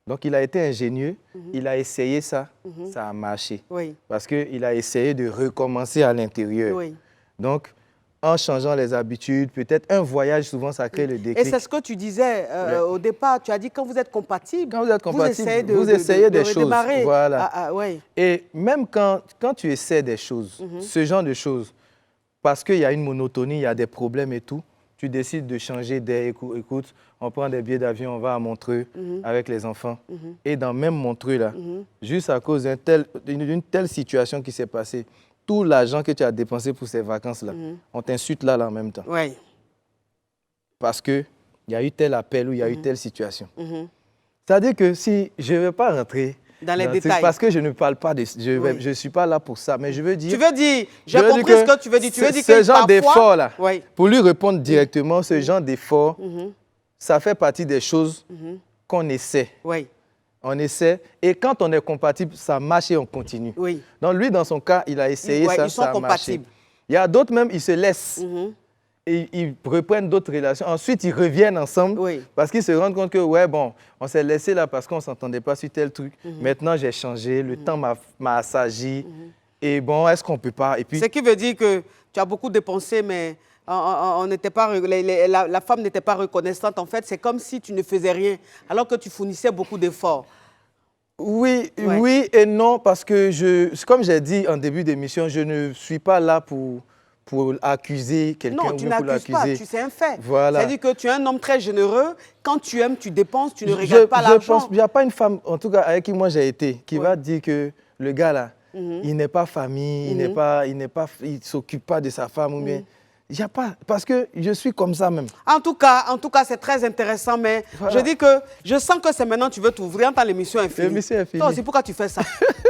Speaker 2: Donc, il a été ingénieux, il a essayé ça, ça a marché. Parce qu'il a essayé de recommencer à l'intérieur. Donc, en changeant les habitudes, peut-être un voyage, souvent, ça crée le déclic.
Speaker 1: Et c'est ce que tu disais au départ. Tu as dit quand vous êtes compatibles, vous
Speaker 2: essayez des choses.
Speaker 1: Voilà.
Speaker 2: Et même quand tu essaies des choses, ce genre de choses, parce qu'il y a une monotonie, il y a des problèmes et tout, tu décides de changer d'air. Écoute, on prend des billets d'avion, on va à Montreux avec les enfants. Et dans même Montreux, là, juste à cause d'une telle situation qui s'est passée, tout l'argent que tu as dépensé pour ces vacances-là, on t'insulte là en même temps. Parce qu'il y a eu tel appel ou il y a eu telle situation. C'est-à-dire que si je ne vais pas rentrer
Speaker 1: dans les détails,
Speaker 2: parce que je ne parle pas de... Je ne suis pas là pour ça, mais je veux dire...
Speaker 1: Tu veux dire, j'ai compris ce que tu veux dire. Tu veux dire
Speaker 2: ce genre d'effort-là, pour lui répondre directement, ce genre d'effort, ça fait partie des choses qu'on essaie. On essaie, et quand on est compatible, ça marche et on continue. Donc lui, dans son cas, il a essayé ça, ça a marché. Il y a d'autres même, ils se laissent. Et ils reprennent d'autres relations. Ensuite, ils reviennent ensemble parce qu'ils se rendent compte que, on s'est laissé là parce qu'on ne s'entendait pas sur tel truc. Maintenant, j'ai changé, le temps m'a assagi. Et bon, est-ce qu'on ne peut pas... Et puis...
Speaker 1: Ce qui veut dire que tu as beaucoup dépensé, mais on n'était pas, la femme n'était pas reconnaissante. En fait, c'est comme si tu ne faisais rien, alors que tu fournissais beaucoup d'efforts.
Speaker 2: Oui, oui et non, parce que, comme j'ai dit en début d'émission, je ne suis pas là pour accuser quelqu'un.
Speaker 1: Non, tu n'accuses pas, c'est un fait.
Speaker 2: Voilà.
Speaker 1: C'est-à-dire que tu es un homme très généreux. Quand tu aimes, tu dépenses, tu ne regardes pas l'argent.
Speaker 2: Il n'y a pas une femme, en tout cas avec qui moi j'ai été, qui va dire que le gars là, il n'est pas famille, il ne s'occupe pas de sa femme ou bien... Il n'y a pas, parce que je suis comme ça même.
Speaker 1: En tout cas, c'est très intéressant, mais voilà. Je dis que je sens que c'est maintenant que tu veux t'ouvrir quand l'émission est finie.
Speaker 2: L'émission est finie.
Speaker 1: Toi aussi, pourquoi tu fais ça?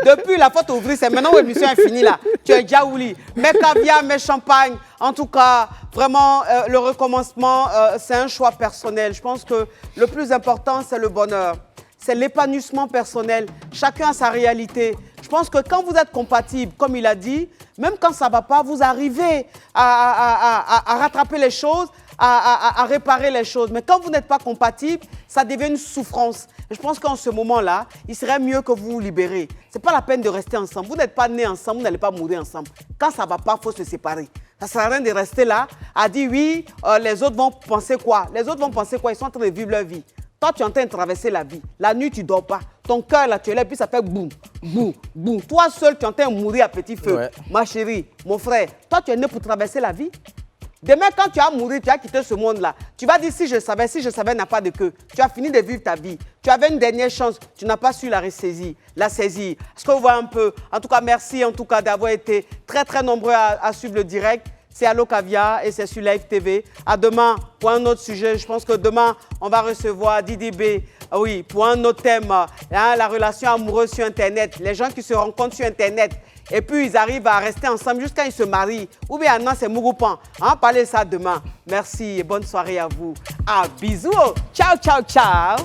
Speaker 1: Depuis la fois t'ouvrir, c'est maintenant où l'émission est finie là. Tu es déjà ouli. Mes caviar, mes champagnes. En tout cas, vraiment, le recommencement, c'est un choix personnel. Je pense que le plus important, c'est le bonheur. C'est l'épanouissement personnel. Chacun a sa réalité. Je pense que quand vous êtes compatible, comme il a dit, même quand ça ne va pas, vous arrivez à rattraper les choses, à réparer les choses. Mais quand vous n'êtes pas compatible, ça devient une souffrance. Et je pense qu'en ce moment-là, il serait mieux que vous vous libérez. Ce n'est pas la peine de rester ensemble. Vous n'êtes pas nés ensemble, vous n'allez pas mourir ensemble. Quand ça ne va pas, il faut se séparer. Ça ne sert à rien de rester là, à dire oui, les autres vont penser quoi? Les autres vont penser quoi? Ils sont en train de vivre leur vie. Toi, tu es en train de traverser la vie. La nuit, tu ne dors pas. Ton cœur, là, tu es là, puis ça fait boum, boum, boum. Toi seul, tu es en train de mourir à petit feu. Ouais. Ma chérie, mon frère, toi, tu es né pour traverser la vie. Demain, quand tu vas mourir, tu vas quitter ce monde-là. Tu vas dire, si je savais, n'a pas de queue. Tu as fini de vivre ta vie. Tu avais une dernière chance. Tu n'as pas su la saisir. Est-ce que vous voyez un peu? En tout cas, merci en tout cas d'avoir été très, très nombreux à suivre le direct. C'est Allo Caviar et c'est sur Live TV. À demain pour un autre sujet. Je pense que demain, on va recevoir Didi B. Oui, pour un autre thème, hein, la relation amoureuse sur Internet. Les gens qui se rencontrent sur Internet et puis ils arrivent à rester ensemble jusqu'à ils se marient. Ou bien non, c'est Mougoupan. On va parler ça demain. Merci et bonne soirée à vous. Ah, bisous. Ciao, ciao, ciao.